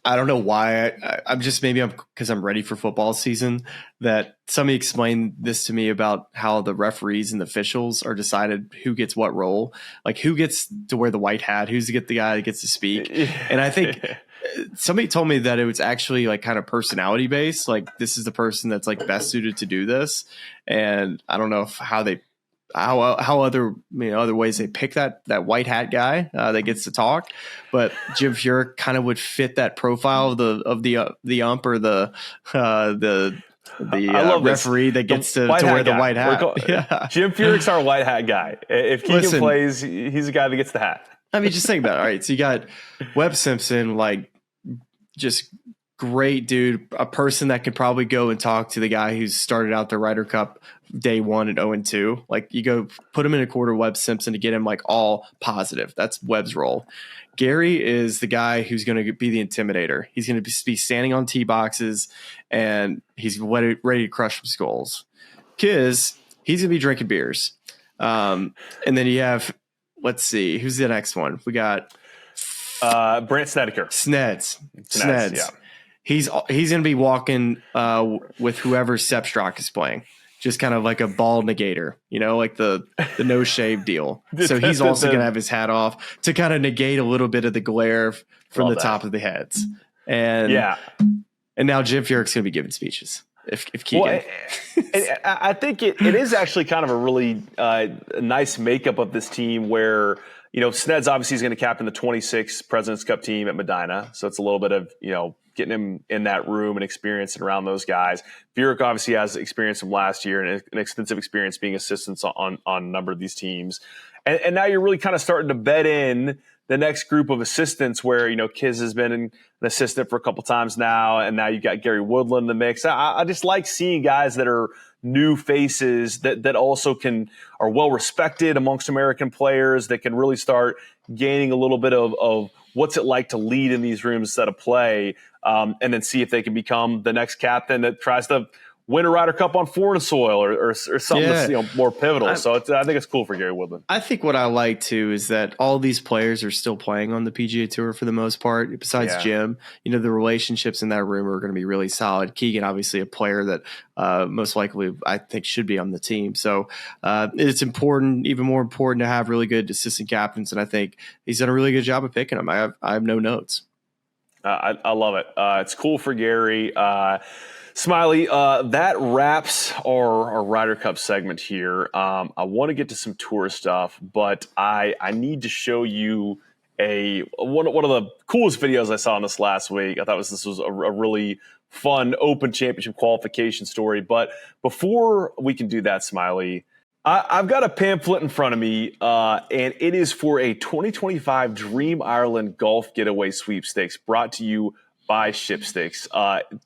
I don't know why. I'm just, because I'm ready for football season, that somebody explained this to me about how the referees and the officials are decided who gets what role, like who gets to wear the white hat, who's to get the guy that gets to speak. And I think somebody told me that it was actually like kind of personality based. Like this is the person that's like best suited to do this. And I don't know how other ways they pick that white hat guy that gets to talk, but Jim Furyk kind of would fit that profile of the ump or the referee that gets to wear the white hat. Jim Furyk's our white hat guy. If Keegan plays, he's the guy that gets the hat. I mean, just think about it. All right, so you got Webb Simpson, like just great dude, a person that could probably go and talk to the guy who's started out the Ryder Cup day 1 and 0-2. Like you go put him in a quarter, Webb Simpson, to get him like all positive. That's Webb's role. Gary is the guy who's going to be the intimidator. He's going to be standing on tee boxes and he's ready to crush some skulls. He's going to be drinking beers. And then you have, let's see, who's the next one? We got Brant Snedeker. Sneds. Yeah. He's going to be walking with whoever Sepp Straka is playing, just kind of like a ball negator, like the no shave deal. So he's also going to have his hat off to kind of negate a little bit of the glare from the top of the heads. And now Jim Furyk's going to be giving speeches. If Keegan, I think it is actually kind of a really nice makeup of this team where. Sneds obviously is going to captain the 26 President's Cup team at Medina. So it's a little bit of, getting him in that room and experiencing around those guys. Furyk obviously has experience from last year and an extensive experience being assistants on a number of these teams. And now you're really kind of starting to bed in the next group of assistants where, Kiz has been an assistant for a couple times now. And now you've got Gary Woodland in the mix. I just like seeing guys that are new faces that also are well respected amongst American players that can really start gaining a little bit of what's it like to lead in these rooms instead of play, and then see if they can become the next captain that tries to win a Ryder Cup on foreign soil or something that's more pivotal. So I think it's cool for Gary Woodland. I think what I like too is that all these players are still playing on the PGA Tour for the most part. Besides Jim, the relationships in that room are going to be really solid. Keegan, obviously, a player that most likely I think should be on the team. So it's important, even more important, to have really good assistant captains, and I think he's done a really good job of picking them. I have no notes. I love it. It's cool for Gary. Smylie, that wraps our Ryder Cup segment here. I want to get to some tour stuff, but I need to show you one of the coolest videos I saw on this last week. I thought this was a really fun Open Championship qualification story. But before we can do that, Smylie, I've got a pamphlet in front of me, and it is for a 2025 Dream Ireland Golf Getaway Sweepstakes brought to you by ShipSticks.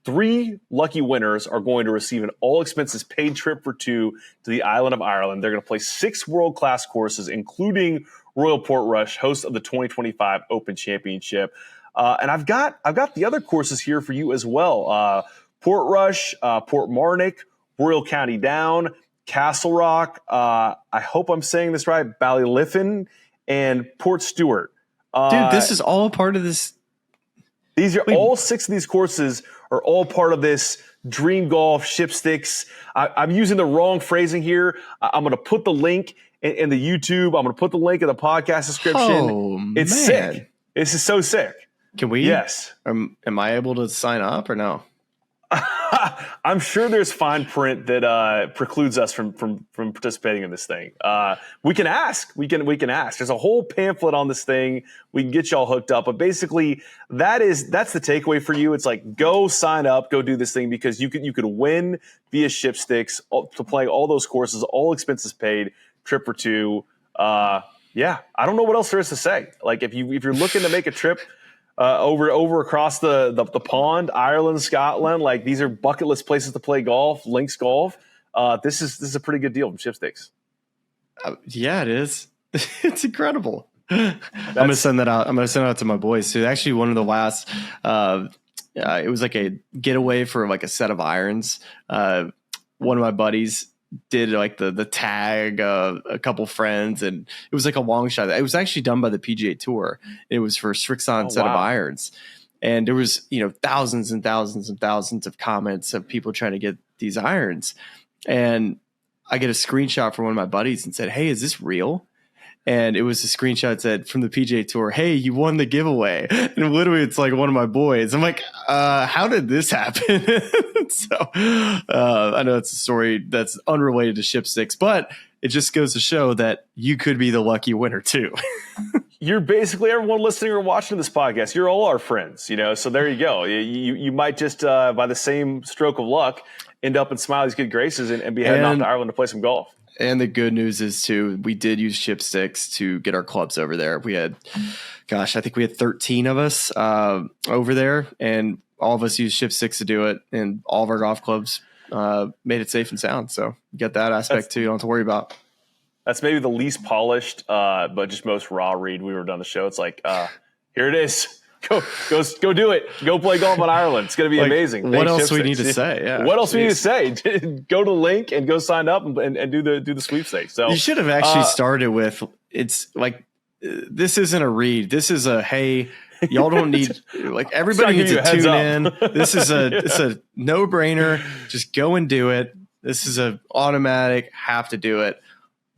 3 lucky winners are going to receive an all-expenses-paid trip for 2 to the island of Ireland. They're going to play 6 world-class courses, including Royal Portrush, host of the 2025 Open Championship. And I've got the other courses here for you as well. Portrush, Portmarnock, Royal County Down, Castle Rock, I hope I'm saying this right, Ballyliffin, and Port Stewart. Dude, this is all part of this. These are all 6 of these courses are all part of this Dream Golf ShipSticks. I'm using the wrong phrasing here. I'm going to put the link in the YouTube. I'm going to put the link in the podcast description. Oh, it's man. sick. This is so sick. Can we? Yes. Am I able to sign up or no? I'm sure there's fine print that precludes us from participating in this thing. We can ask. We can ask. There's a whole pamphlet on this thing. We can get y'all hooked up. But basically, that's the takeaway for you. It's like, go sign up, go do this thing, because you could win via ShipSticks to play all those courses, all expenses paid, trip for 2. Yeah, I don't know what else there is to say. Like, if you're looking to make a trip over across the pond, Ireland, Scotland, like, these are bucket list places to play golf, links golf. This is a pretty good deal from ShipSticks. Yeah, it is. It's incredible. I'm gonna send that out. I'm gonna send it out to my boys. So actually, one of the last, it was like a getaway for like a set of irons. One of my buddies did like the tag, a couple friends, and it was like a long shot. It was actually done by the PGA Tour. It was for Strixon set of irons, and there was thousands and thousands and thousands of comments of people trying to get these irons. And I get a screenshot from one of my buddies and said, "Hey, is this real?" And it was a screenshot that said from the PGA Tour, "Hey, you won the giveaway." And literally, it's like one of my boys. I'm like, how did this happen? So I know it's a story that's unrelated to ShipSticks, but it just goes to show that you could be the lucky winner too. You're basically everyone listening or watching this podcast. You're all our friends, so there you go. You might just, by the same stroke of luck, end up in Smiley's good graces and be heading off to Ireland to play some golf. And the good news is, too, we did use ShipSticks to get our clubs over there. We had, I think we had 13 of us over there, and all of us used ShipSticks to do it, and all of our golf clubs made it safe and sound. So you get that aspect, too. You don't have to worry about. That's maybe the least polished, but just most raw read we were done the show. It's like, here it is. Go do it. Go play golf in Ireland. It's going to be amazing. What else do we need to say? Yeah. What else do we need to say? Go to the link and go sign up and do the sweepstakes. So you should have actually started with, it's like, this isn't a read. This is a, hey, y'all don't need, like, everybody needs to tune in. This is it's a no brainer. Just go and do it. This is a automatic, have to do it.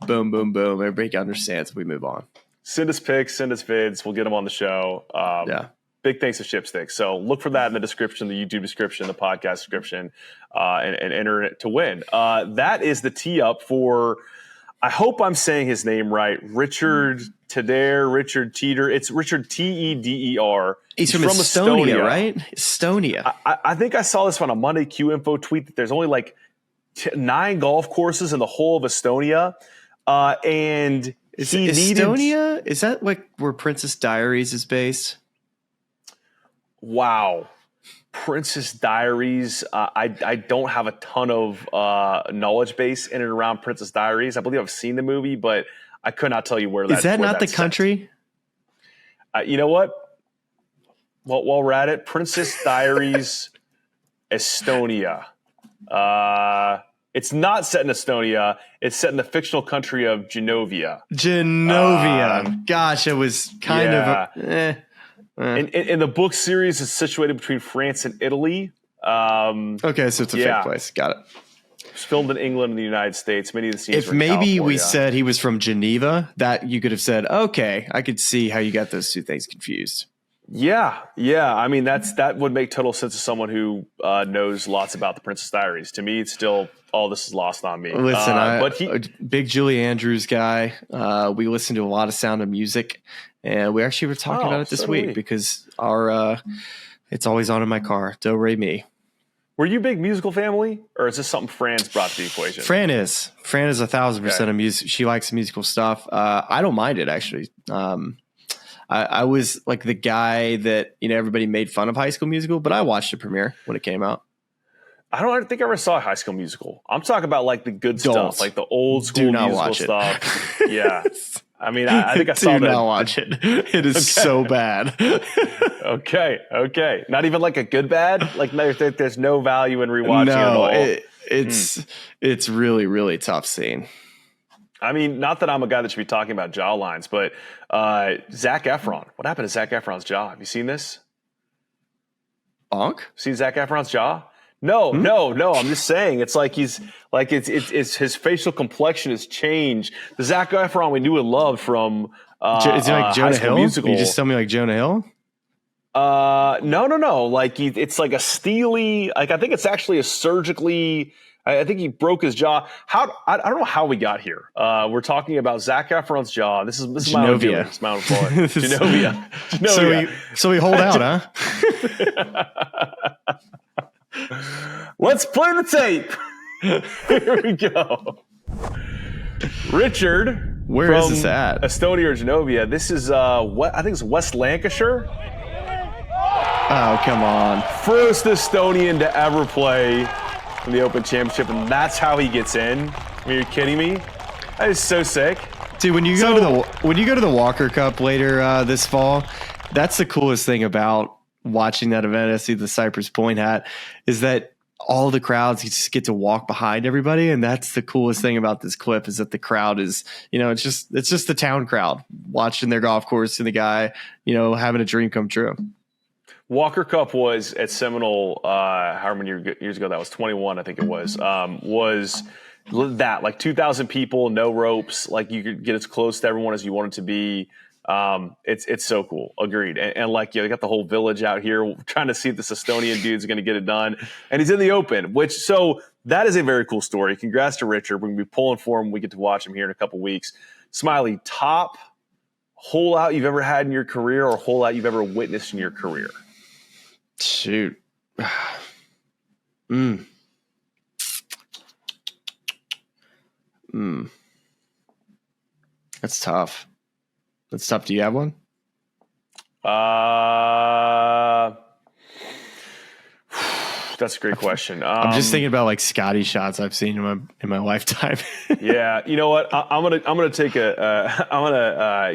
Boom, boom, boom. Everybody understands. We move on. Send us pics, send us vids. We'll get them on the show. Big thanks to ShipSticks. So look for that in the description, the YouTube description, the podcast description, and enter it to win. That is the tee up for, I hope I'm saying his name right, Richard Teeder. It's Richard Teder. He's from Estonia, right? Estonia. I think I saw this on a Monday Q Info tweet that there's only like 9 golf courses in the whole of Estonia. And Estonia? Is that like where Princess Diaries is based? Wow. Princess Diaries. I don't have a ton of knowledge base in and around Princess Diaries. I believe I've seen the movie, but I could not tell you where that is. Is that not the country? You know what? Well, while we're at it, Princess Diaries, Estonia. It's not set in Estonia. It's set in the fictional country of Genovia. Gosh, it was kind of. In the book series, it's situated between France and Italy. Okay, so it's a fake place. Got it. It's filmed in England and the United States. Many of the scenes. If maybe we said he was from Geneva, that you could have said, okay, I could see how you got those two things confused. Yeah. I mean, that would make total sense to someone who knows lots about the Princess Diaries. To me, it's still all this is lost on me. Listen, but he, a big Julie Andrews guy. We listen to a lot of Sound of Music, and we actually were talking about it this week because our it's always on in my car. Do re mi. Were you a big musical family, or is this something Fran's brought to the equation? Fran is 1,000% of music. She likes musical stuff. I don't mind it actually. I was like the guy that everybody made fun of High School Musical, but I watched the premiere when it came out. I don't think I ever saw High School Musical. I'm talking about like the good stuff, like the old school musical stuff. Yeah. I mean, I think I saw that. Do not watch it. It is so bad. Okay. Not even like a good bad? Like there's no value in rewatching it at all? It's really, really tough scene. I mean, not that I'm a guy that should be talking about jaw lines, but Zac Efron. What happened to Zac Efron's jaw? Have you seen this? Bonk? Seen Zac Efron's jaw? No. I'm just saying, it's like he's like it's his facial complexion has changed. The Zac Efron we knew and loved from is it like Jonah Hill? Musical. You just tell me like Jonah Hill? No. Like it's like a steely. Like I think it's actually a surgically. I think he broke his jaw. I don't know how we got here. We're talking about Zac Efron's jaw. This is my own feeling. It's my own fault. Genovia. So we hold out, huh? Let's play the tape. Here we go. Richard. Where is this at? Estonia or Genovia. This is I think it's West Lancashire. Oh, come on. First Estonian to ever play in the Open Championship, and that's how he gets in. I mean, you're kidding me? That is so sick. Dude, when you go to the Walker Cup later this fall, that's the coolest thing about watching that event. I see the Cypress Point hat is that all the crowds just get to walk behind everybody, and that's the coolest thing about this clip is that the crowd is, it's just the town crowd watching their golf course and the guy, having a dream come true. Walker Cup was at Seminole, however many years ago that was, 21, I think it was that like 2,000 people, no ropes, like you could get as close to everyone as you wanted to be. It's so cool. Agreed. And like, they got the whole village out here trying to see if this Estonian dude's going to get it done. And he's in the Open, so that is a very cool story. Congrats to Richard. We're going to be pulling for him. We get to watch him here in a couple weeks. Smylie, top hole out you've ever had in your career or hole out you've ever witnessed in your career? Shoot. That's tough. Do you have one? That's a great question. I'm just thinking about like Scotty shots I've seen in my lifetime. Yeah, you know what? I'm gonna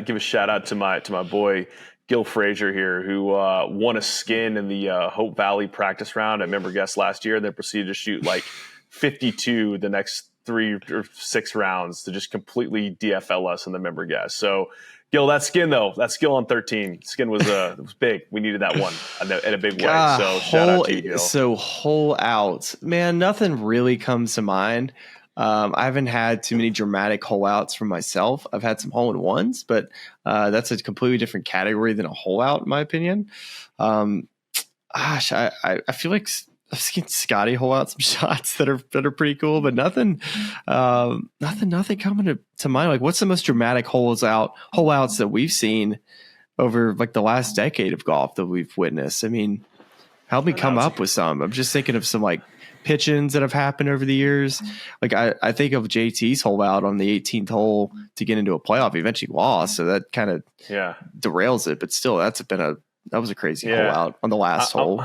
give a shout out to my boy Gil Frazier here, who won a skin in the Hope Valley practice round at Member Guest last year, and then proceeded to shoot like 52 the next 3 or 6 rounds to just completely DFL us in the Member Guest. So, Gil, that skill on 13, skin was big. We needed that one in a big way. So shout out to you, Gil. So hole out, man. Nothing really comes to mind. I haven't had too many dramatic hole outs for myself. I've had some hole in ones, but that's a completely different category than a hole out, in my opinion. I feel like I've seen Scotty hole out some shots that are pretty cool, but nothing coming to mind. Like, what's the most dramatic hole outs that we've seen over like the last decade of golf that we've witnessed? I mean, help me come up with some. I'm just thinking of some like pitch-ins that have happened over the years. Like I think of JT's hole out on the 18th hole to get into a playoff. He eventually lost, so that kind of derails it. But still, that was a crazy hole out on the last hole.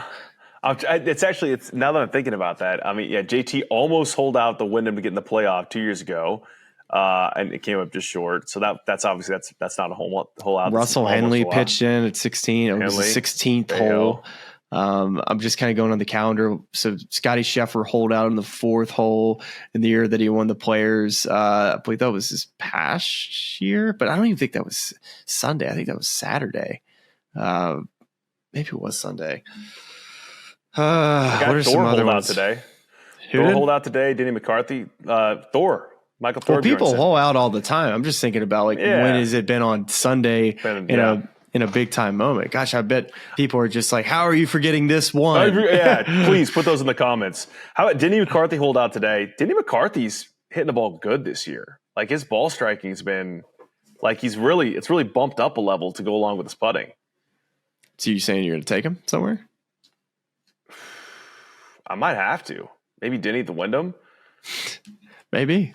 It's now that I'm thinking about that. I mean, JT almost holed out the Wyndham to get in the playoff 2 years ago, and it came up just short. So that's obviously that's not a hole out. Russell Henley pitched in at 16. It was the 16th hole. I'm just kind of going on the calendar. So Scotty Scheffler holed out in the 4th hole in the year that he won the Players. I believe that was his past year, but I don't even think that was Sunday. I think that was Saturday. Maybe it was Sunday. What are some other ones today? Thor hold out today. Denny McCarthy, Thor, Michael Thor. Well, people hole out all the time. I'm just thinking about when has it been on Sunday in a big time moment. Gosh, I bet people are just like, how are you forgetting this one? Yeah, please put those in the comments. How about Denny McCarthy hold out today? Denny McCarthy's hitting the ball good this year. Like his ball striking's been like it's really bumped up a level to go along with his putting. So you saying you're going to take him somewhere? I might have to. Maybe Denny at the Wyndham. Maybe.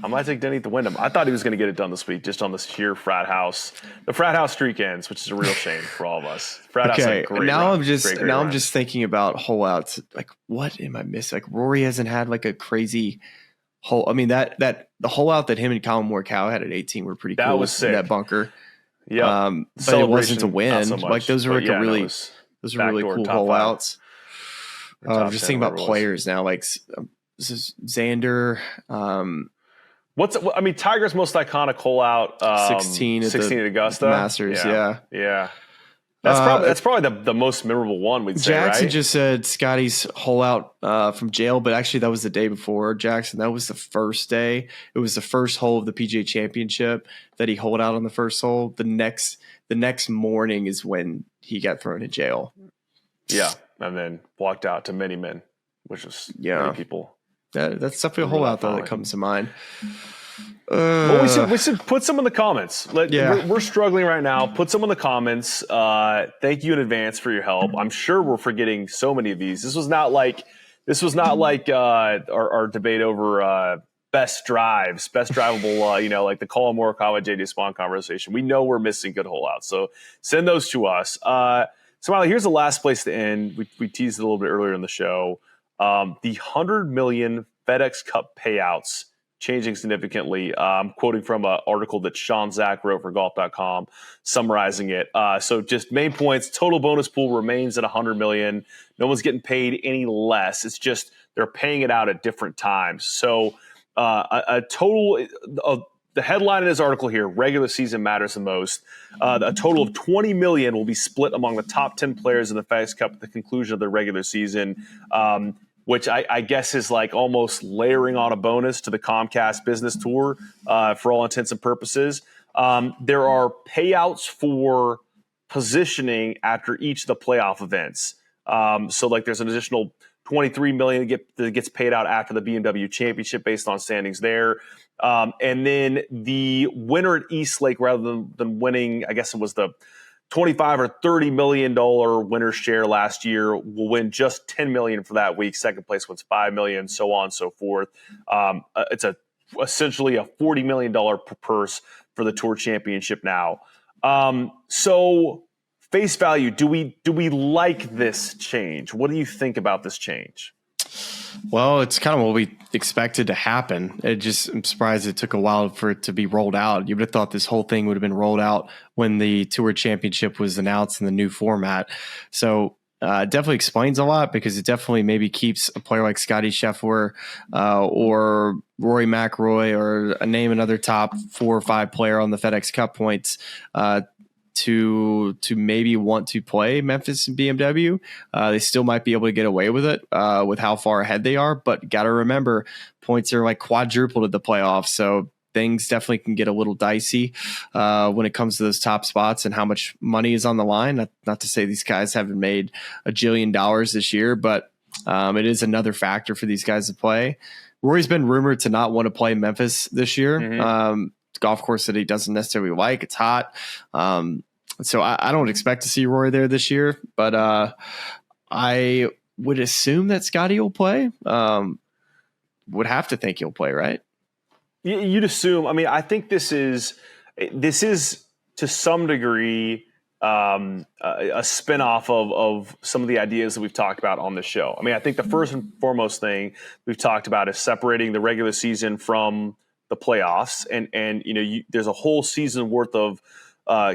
I might take Denny at the Wyndham. I thought he was going to get it done this week, just on this sheer frat house. The frat house streak ends, which is a real shame for all of us. Frat house had a great now run. I'm just thinking about hole outs. Like, what am I missing? Like, Rory hasn't had like a crazy hole. I mean, that the hole out that him and Colin Morikawa had at 18 were pretty cool. That was sick. That bunker. Yeah, but it wasn't to win. So much, like those are really cool hole outs. I'm just thinking about players now. Like this is Xander. Tiger's most iconic hole out? 16 at Augusta Masters. Yeah. That's probably the most memorable one. We'd say. Jackson right? just said Scotty's hole out from jail, but actually that was the day before. Jackson, that was the first day. It was the first hole of the PGA Championship that he holed out on the first hole. The next morning is when he got thrown in jail. Yeah, and then walked out to many men, which was many people. That's definitely a hole out though that comes to mind. Well, we should put some in the comments. We're struggling right now. Put some in the comments. Thank you in advance for your help. I'm sure we're forgetting so many of these. This was not like our debate over best drives, best drivable. Like the Colin Morikawa JJ Spawn conversation. We know we're missing good hole outs, so send those to us. Smylie, here's the last place to end. We teased it a little bit earlier in the show. The 100 million FedEx Cup payouts changing significantly. I'm quoting from an article that Sean Zach wrote for golf.com, summarizing it. So just main points, total bonus pool remains at 100 million. No one's getting paid any less. It's just they're paying it out at different times. So a total of the headline in his article here, regular season matters the most. A total of 20 million will be split among the top 10 players in the FedEx Cup at the conclusion of the regular season. Which I guess is like almost layering on a bonus to the Comcast Business Tour for all intents and purposes. There are payouts for positioning after each of the playoff events. So like there's an additional 23 million that gets paid out after the BMW Championship based on standings there. And then the winner at East Lake, rather than winning, I guess it was the $25 or $30 million winner's share last year, will win just $10 million for that week. Second place wins $5 million, so on and so forth. It's essentially a $40 million purse for the Tour Championship now. So face value, do we like this change? What do you think about this change? Well, it's kind of what we expected to happen. I'm surprised it took a while for it to be rolled out. You would have thought this whole thing would have been rolled out when the Tour Championship was announced in the new format. So it definitely explains a lot, because it definitely maybe keeps a player like Scotty Scheffler or Rory McIlroy, or name another top 4 or 5 player on the FedEx Cup points to maybe want to play Memphis and BMW. They still might be able to get away with it with how far ahead they are, but got to remember, points are like quadrupled at the playoffs, so things definitely can get a little dicey when it comes to those top spots and how much money is on the line. Not to say these guys haven't made $1 jillion this year, but it is another factor for these guys to play. Rory's been rumored to not want to play Memphis this year. Mm-hmm. Golf course that he doesn't necessarily like. It's hot. So I don't expect to see Rory there this year, but I would assume that Scotty will play. Would have to think he'll play, right? You'd assume. I mean, I think this is to some degree a spinoff of some of the ideas that we've talked about on the show. I mean, I think the first and foremost thing we've talked about is separating the regular season from the playoffs, and there's a whole season worth of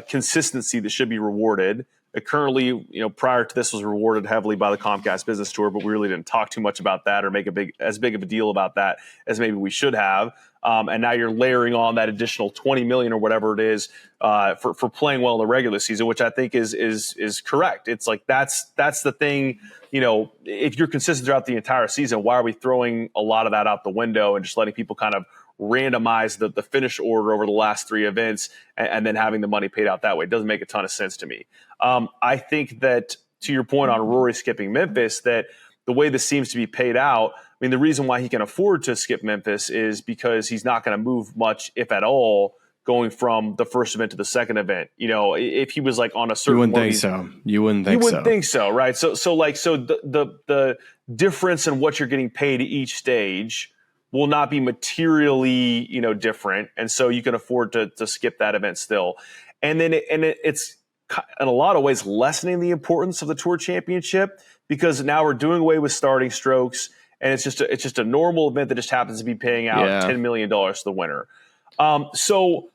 consistency that should be rewarded. Currently, prior to this was rewarded heavily by the Comcast Business Tour, but we really didn't talk too much about that or make as big of a deal about that as maybe we should have. And now you're layering on that additional 20 million or whatever it is for playing well in the regular season, which I think is correct. It's like that's the thing if you're consistent throughout the entire season, why are we throwing a lot of that out the window and just letting people kind of randomize the finish order over the last 3 events and then having the money paid out that way? It doesn't make a ton of sense to me. I think that, to your point on Rory skipping Memphis, that the way this seems to be paid out, I mean, the reason why he can afford to skip Memphis is because he's not going to move much, if at all, going from the first event to the second event. If he was like on a certain, you wouldn't think so. You wouldn't think so, right? So the difference in what you're getting paid at each stage will not be materially, different, and so you can afford to skip that event still. And then it's in a lot of ways lessening the importance of the Tour Championship, because now we're doing away with starting strokes, and it's just a normal event that just happens to be paying out $10 million to the winner. The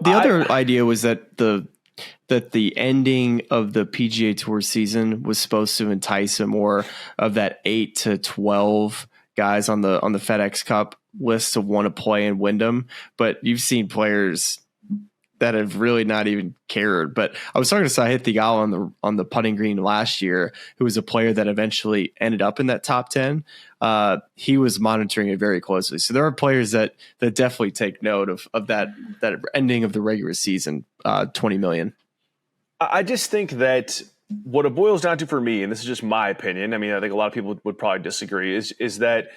other idea was that the ending of the PGA Tour season was supposed to entice more of that 8 to 12 guys on the FedEx Cup list to want to play in Wyndham. But you've seen players that have really not even cared. But I was talking to Sahith Theegala on the putting green last year, who was a player that eventually ended up in that top 10. He was monitoring it very closely. So there are players that definitely take note of that ending of the regular season, 20 million. I just think that what it boils down to for me, and this is just my opinion, I mean, I think a lot of people would probably disagree, is that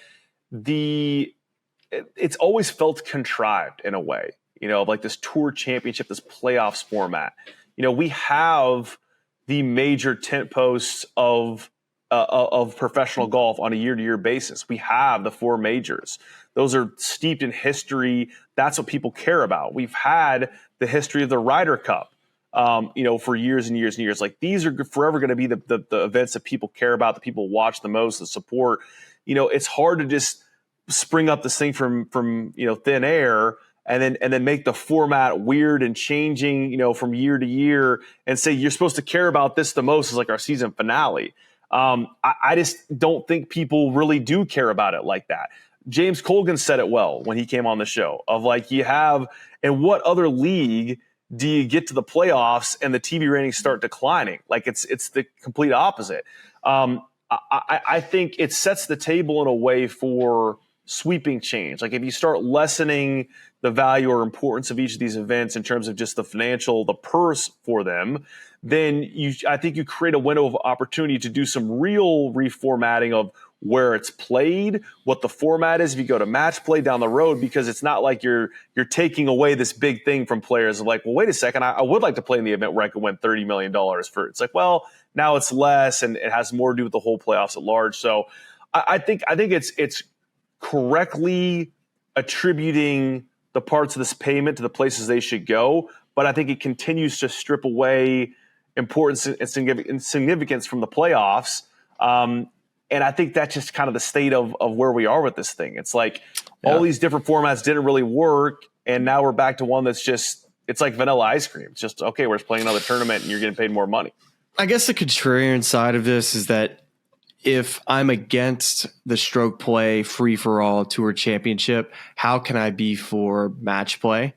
it's always felt contrived in a way. Like this Tour Championship, this playoffs format. We have the major tent posts of professional golf on a year-to-year basis. We have the 4 majors. Those are steeped in history. That's what people care about. We've had the history of the Ryder Cup, for years and years and years. Like, these are forever going to be the events that people care about, that people watch the most, the support. It's hard to just spring up this thing from thin air and then make the format weird and changing, from year to year, and say you're supposed to care about this the most as like our season finale. I just don't think people really do care about it like that. James Colgan said it well when he came on the show, of like, in what other league do you get to the playoffs and the TV ratings start declining? Like, it's the complete opposite. I think it sets the table in a way for sweeping change. Like, if you start lessening the value or importance of each of these events in terms of just the purse for them, then I think you create a window of opportunity to do some real reformatting of where it's played, what the format is if you go to match play down the road, because it's not like you're taking away this big thing from players of like, well, wait a second, I would like to play in the event where I could win $30 million for it. It's like, well, now it's less, and it has more to do with the whole playoffs at large. So I think it's correctly attributing the parts of this payment to the places they should go, but I think it continues to strip away importance and significance from the playoffs. And I think that's just kind of the state of where we are with this thing. It's like all these different formats didn't really work, and now we're back to one that's just, it's like vanilla ice cream. It's just, okay, we're just playing another tournament and you're getting paid more money. I guess the contrarian side of this is that if I'm against the stroke play free-for-all Tour Championship, how can I be for match play?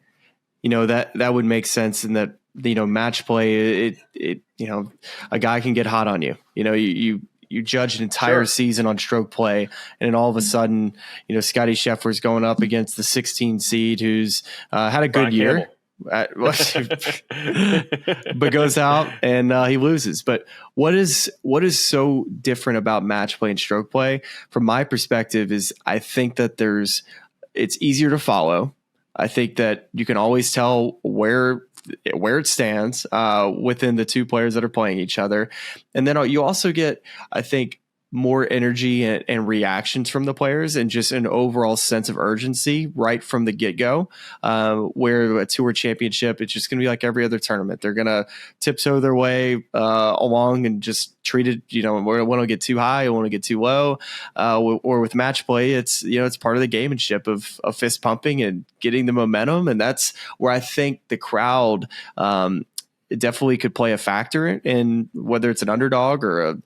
That would make sense in that, match play, it a guy can get hot on you. You judge an entire season on stroke play, and then all of a sudden, Scotty Scheffler's going up against the 16 seed who's had a good year. But goes out and he loses. But what is so different about match play and stroke play, from my perspective, is I think that it's easier to follow. I think that you can always tell where it stands within the 2 players that are playing each other. And then you also get, I think, more energy and reactions from the players, and just an overall sense of urgency right from the get-go, where a Tour Championship, it's just going to be like every other tournament. They're going to tiptoe their way along and just treat it, we don't want to get too high, we don't want to get too low. Or with match play, it's part of the gamemanship of fist pumping and getting the momentum. And that's where I think the crowd it definitely could play a factor in whether it's an underdog or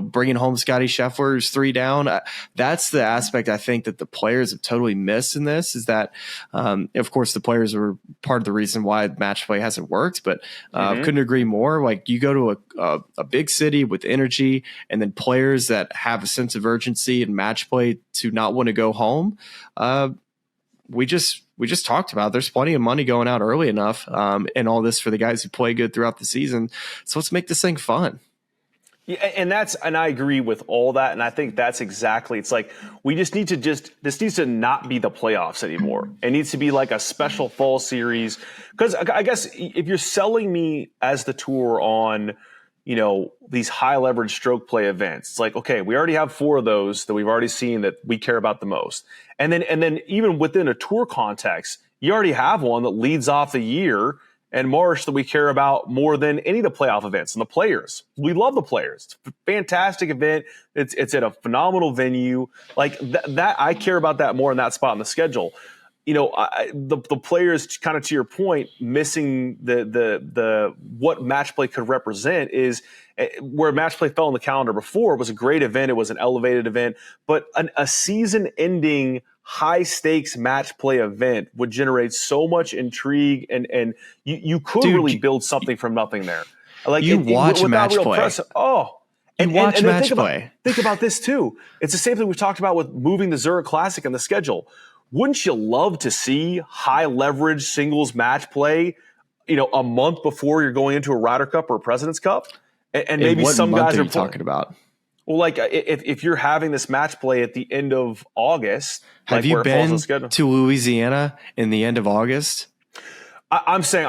bringing home Scotty Scheffler's 3 down. That's the aspect I think that the players have totally missed in this, is that, of course, the players were part of the reason why match play hasn't worked, but couldn't agree more. Like, you go to a big city with energy, and then players that have a sense of urgency and match play to not want to go home. We just talked about there's plenty of money going out early enough, and all this for the guys who play good throughout the season. So let's make this thing fun. Yeah, and I agree with all that, and I think that's exactly. It's like we just need to this needs to not be the playoffs anymore. It needs to be like a special fall series, because I guess if you're selling me as the tour on these high leverage stroke play events, it's like, okay, we already have 4 of those that we've already seen that we care about the most. And then even within a tour context, you already have one that leads off the year in March that we care about more than any of the playoff events. And the players, we love the players. It's a fantastic event. It's at a phenomenal venue. Like that I care about that more in that spot in the schedule. The players, kind of to your point, missing the what match play could represent is where match play fell on the calendar before. It was a great event. It was an elevated event, but a season-ending high-stakes match play event would generate so much intrigue, and you could really build something from nothing there. Like watch match play. And watch match play. Think about this too. It's the same thing we've talked about with moving the Zurich Classic in the schedule. Wouldn't you love to see high leverage singles match play, a month before you're going into a Ryder Cup or a President's Cup? And maybe some guys are talking about. Well, like if you're having this match play at the end of August, have you been to Louisiana in the end of August? I'm saying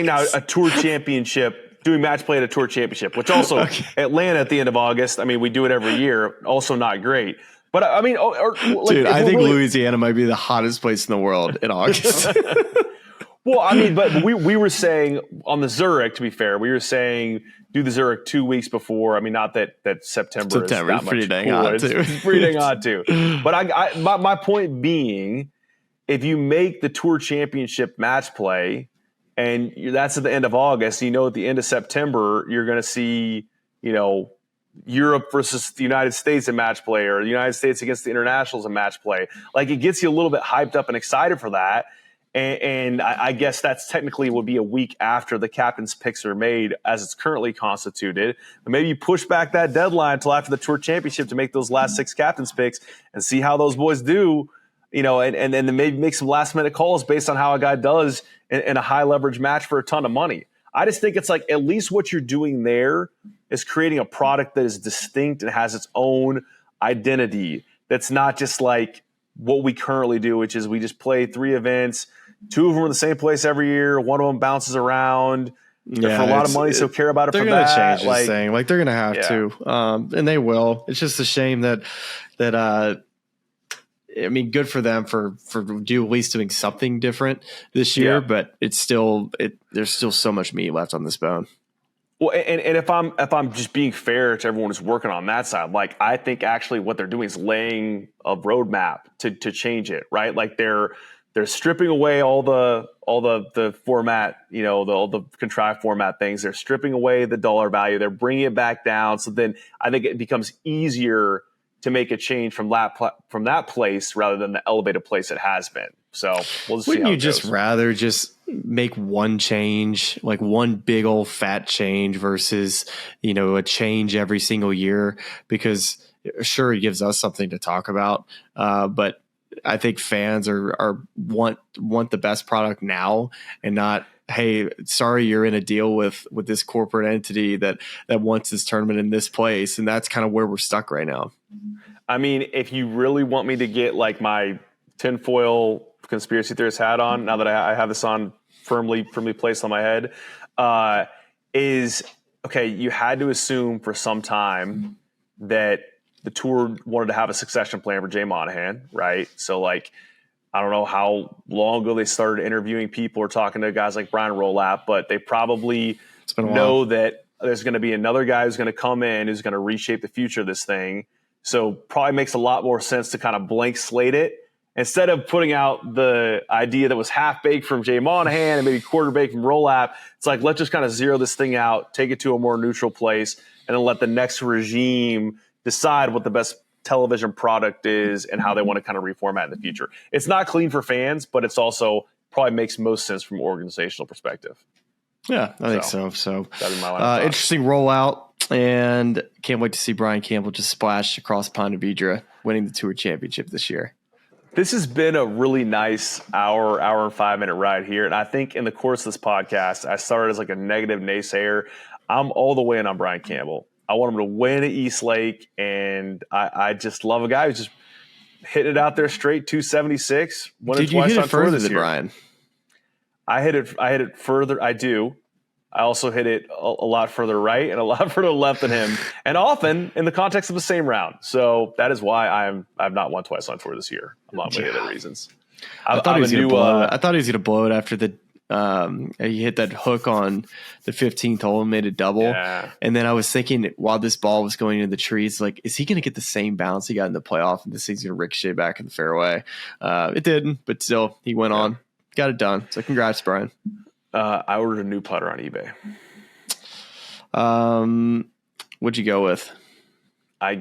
now a tour championship, doing match play at a tour championship, which also Atlanta at the end of August. I mean, we do it every year. Also not great. But I mean, dude, I think Louisiana might be the hottest place in the world in August. Well, I mean, but we were saying on the Zurich, to be fair, we were saying do the Zurich 2 weeks before. I mean, not that September is that much pretty dang cooler. hot too. It's pretty dang hot too. But my point being, if you make the Tour Championship match play, and that's at the end of August, at the end of September you're going to see, Europe versus the United States in match play, or the United States against the internationals in match play. Like, it gets you a little bit hyped up and excited for that. And I guess that's technically would be a week after the captain's picks are made as it's currently constituted. But maybe you push back that deadline until after the Tour Championship to make those last 6 captain's picks and see how those boys do, and then maybe make some last minute calls based on how a guy does in a high leverage match for a ton of money. I just think it's like, at least what you're doing there is creating a product that is distinct and has its own identity. That's not just like what we currently do, which is we just play 3 events, 2 of them are in the same place every year, 1 of them bounces around for a lot of money, so care about it for that. They're going to change this thing. Like, they're going to have to, and they will. It's just a shame that I mean, good for them for at least doing something different this year, but there's still so much meat left on this bone. Well, and if I'm just being fair to everyone who's working on that side, like, I think actually what they're doing is laying a roadmap to change it, right? Like, they're stripping away all the format, all the contrived format things. They're stripping away the dollar value. They're bringing it back down. So then I think it becomes easier to make a change from that place rather than the elevated place it has been. So we'll just wouldn't see how you it just goes. rather just make one change, like one big old fat change versus, a change every single year? Because sure, it gives us something to talk about. But I think fans want the best product now, and not, hey, sorry, you're in a deal with this corporate entity that wants this tournament in this place. And that's kind of where we're stuck right now. I mean, if you really want me to get like my tinfoil conspiracy theorist hat on, now that I have this on firmly placed on my head, is, okay, you had to assume for some time that the tour wanted to have a succession plan for Jay Monahan, right? So, like, I don't know how long ago they started interviewing people or talking to guys like Brian Rolap, but they probably know that there's going to be another guy who's going to come in who's going to reshape the future of this thing. So probably makes a lot more sense to kind of blank slate it instead of putting out the idea that was half baked from Jay Monahan and maybe quarter baked from Rolap, it's like, let's just kind of zero this thing out, take it to a more neutral place, and then let the next regime decide what the best television product is and how they want to kind of reformat in the future. It's not clean for fans, but it's also probably makes most sense from an organizational perspective. Yeah, I think so. So that'd be my last interesting rollout, and can't wait to see Brian Campbell just splash across Ponte Vedra, winning the Tour Championship this year. This has been a really nice hour and 5 minute ride here. And I think in the course of this podcast, I started as like a negative naysayer. I'm all the way in on Brian Campbell. I want him to win at East Lake. And I just love a guy who's just hitting it out there straight 276. Did you hit it further than Brian? I hit it further. I do. I also hit it a lot further right and a lot further left than him, and often in the context of the same round. So that is why I've not won twice on tour this year, among many other reasons. I thought he was going to blow it after the he hit that hook on the 15th hole and made a double. Yeah. And then I was thinking while this ball was going into the trees, like, is he going to get the same bounce he got in the playoff, and this thing's going to ricochet back in the fairway? It didn't, but still, he went on, got it done. So congrats, Brian. I ordered a new putter on eBay. What'd you go with? I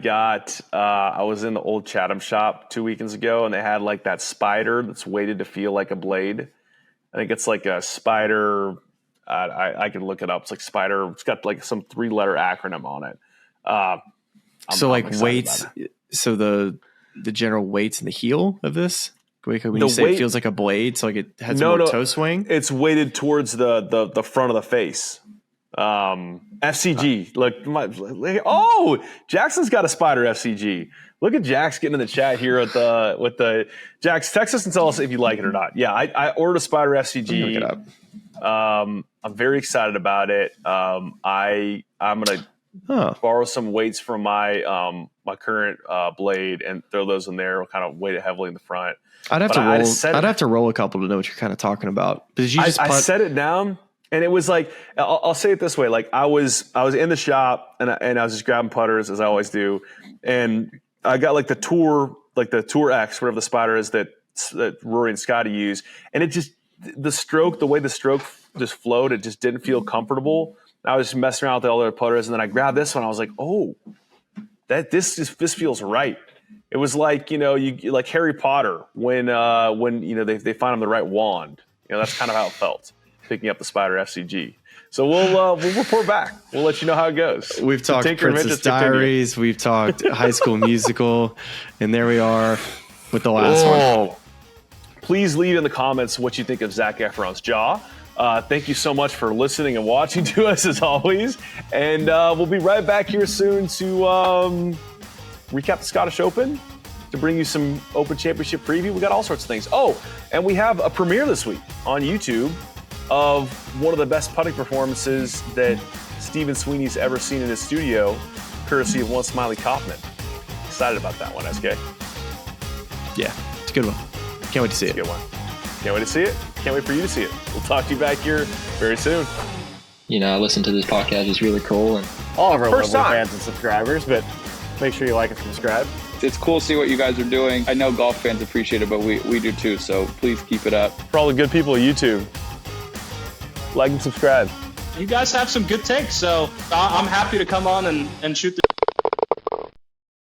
was in the old Chatham shop 2 weekends ago, and they had like that spider that's weighted to feel like a blade. I think it's like a spider. I can look it up. It's like spider. It's got like some 3-letter acronym on it. I'm weights. So the general weights in the heel of this. When you say it feels like a blade, so like it has more toe swing? It's weighted towards the front of the face. FCG. Jackson's got a spider FCG. Look at Jax getting in the chat here with the Jax. Text us and tell us if you like it or not. Yeah, I ordered a spider FCG. Look it up. I'm very excited about it. I'm gonna borrow some weights from my my current blade and throw those in there. We'll kind of weight it heavily in the front. I'd have to roll a couple to know what you're kind of talking about. Because I set it down, and it was like, I'll say it this way: like I was in the shop, and I was just grabbing putters as I always do, and I got like the Tour X, whatever the spider is that Rory and Scotty use, and it just the way the stroke just flowed, it just didn't feel comfortable. I was just messing around with all the other putters, and then I grabbed this one. I was like, oh, this feels right. It was like, you like Harry Potter when they find him the right wand. That's kind of how it felt picking up the Spider FCG. So we'll report back. We'll let you know how it goes. We've talked Princess Diaries. We've talked High School Musical, and there we are with the last one. Please leave in the comments what you think of Zac Efron's jaw. Thank you so much for listening and watching to us as always. And we'll be right back here soon to recap the Scottish Open, to bring you some Open Championship preview. We got all sorts of things. Oh, and we have a premiere this week on YouTube of one of the best putting performances that Stephen Sweeney's ever seen in his studio, courtesy of one Smylie Kaufman. Excited about that one, SK. Yeah, it's a good one. Can't wait to see it. It's a good one. Can't wait to see it. Can't wait for you to see it. We'll talk to you back here very soon. I listen to this podcast. It's really cool. And all of our local fans and subscribers, but make sure you like and subscribe. It's cool to see what you guys are doing. I know golf fans appreciate it, but we do too, so please keep it up. For all the good people at YouTube, like and subscribe. You guys have some good takes, so I'm happy to come on and shoot the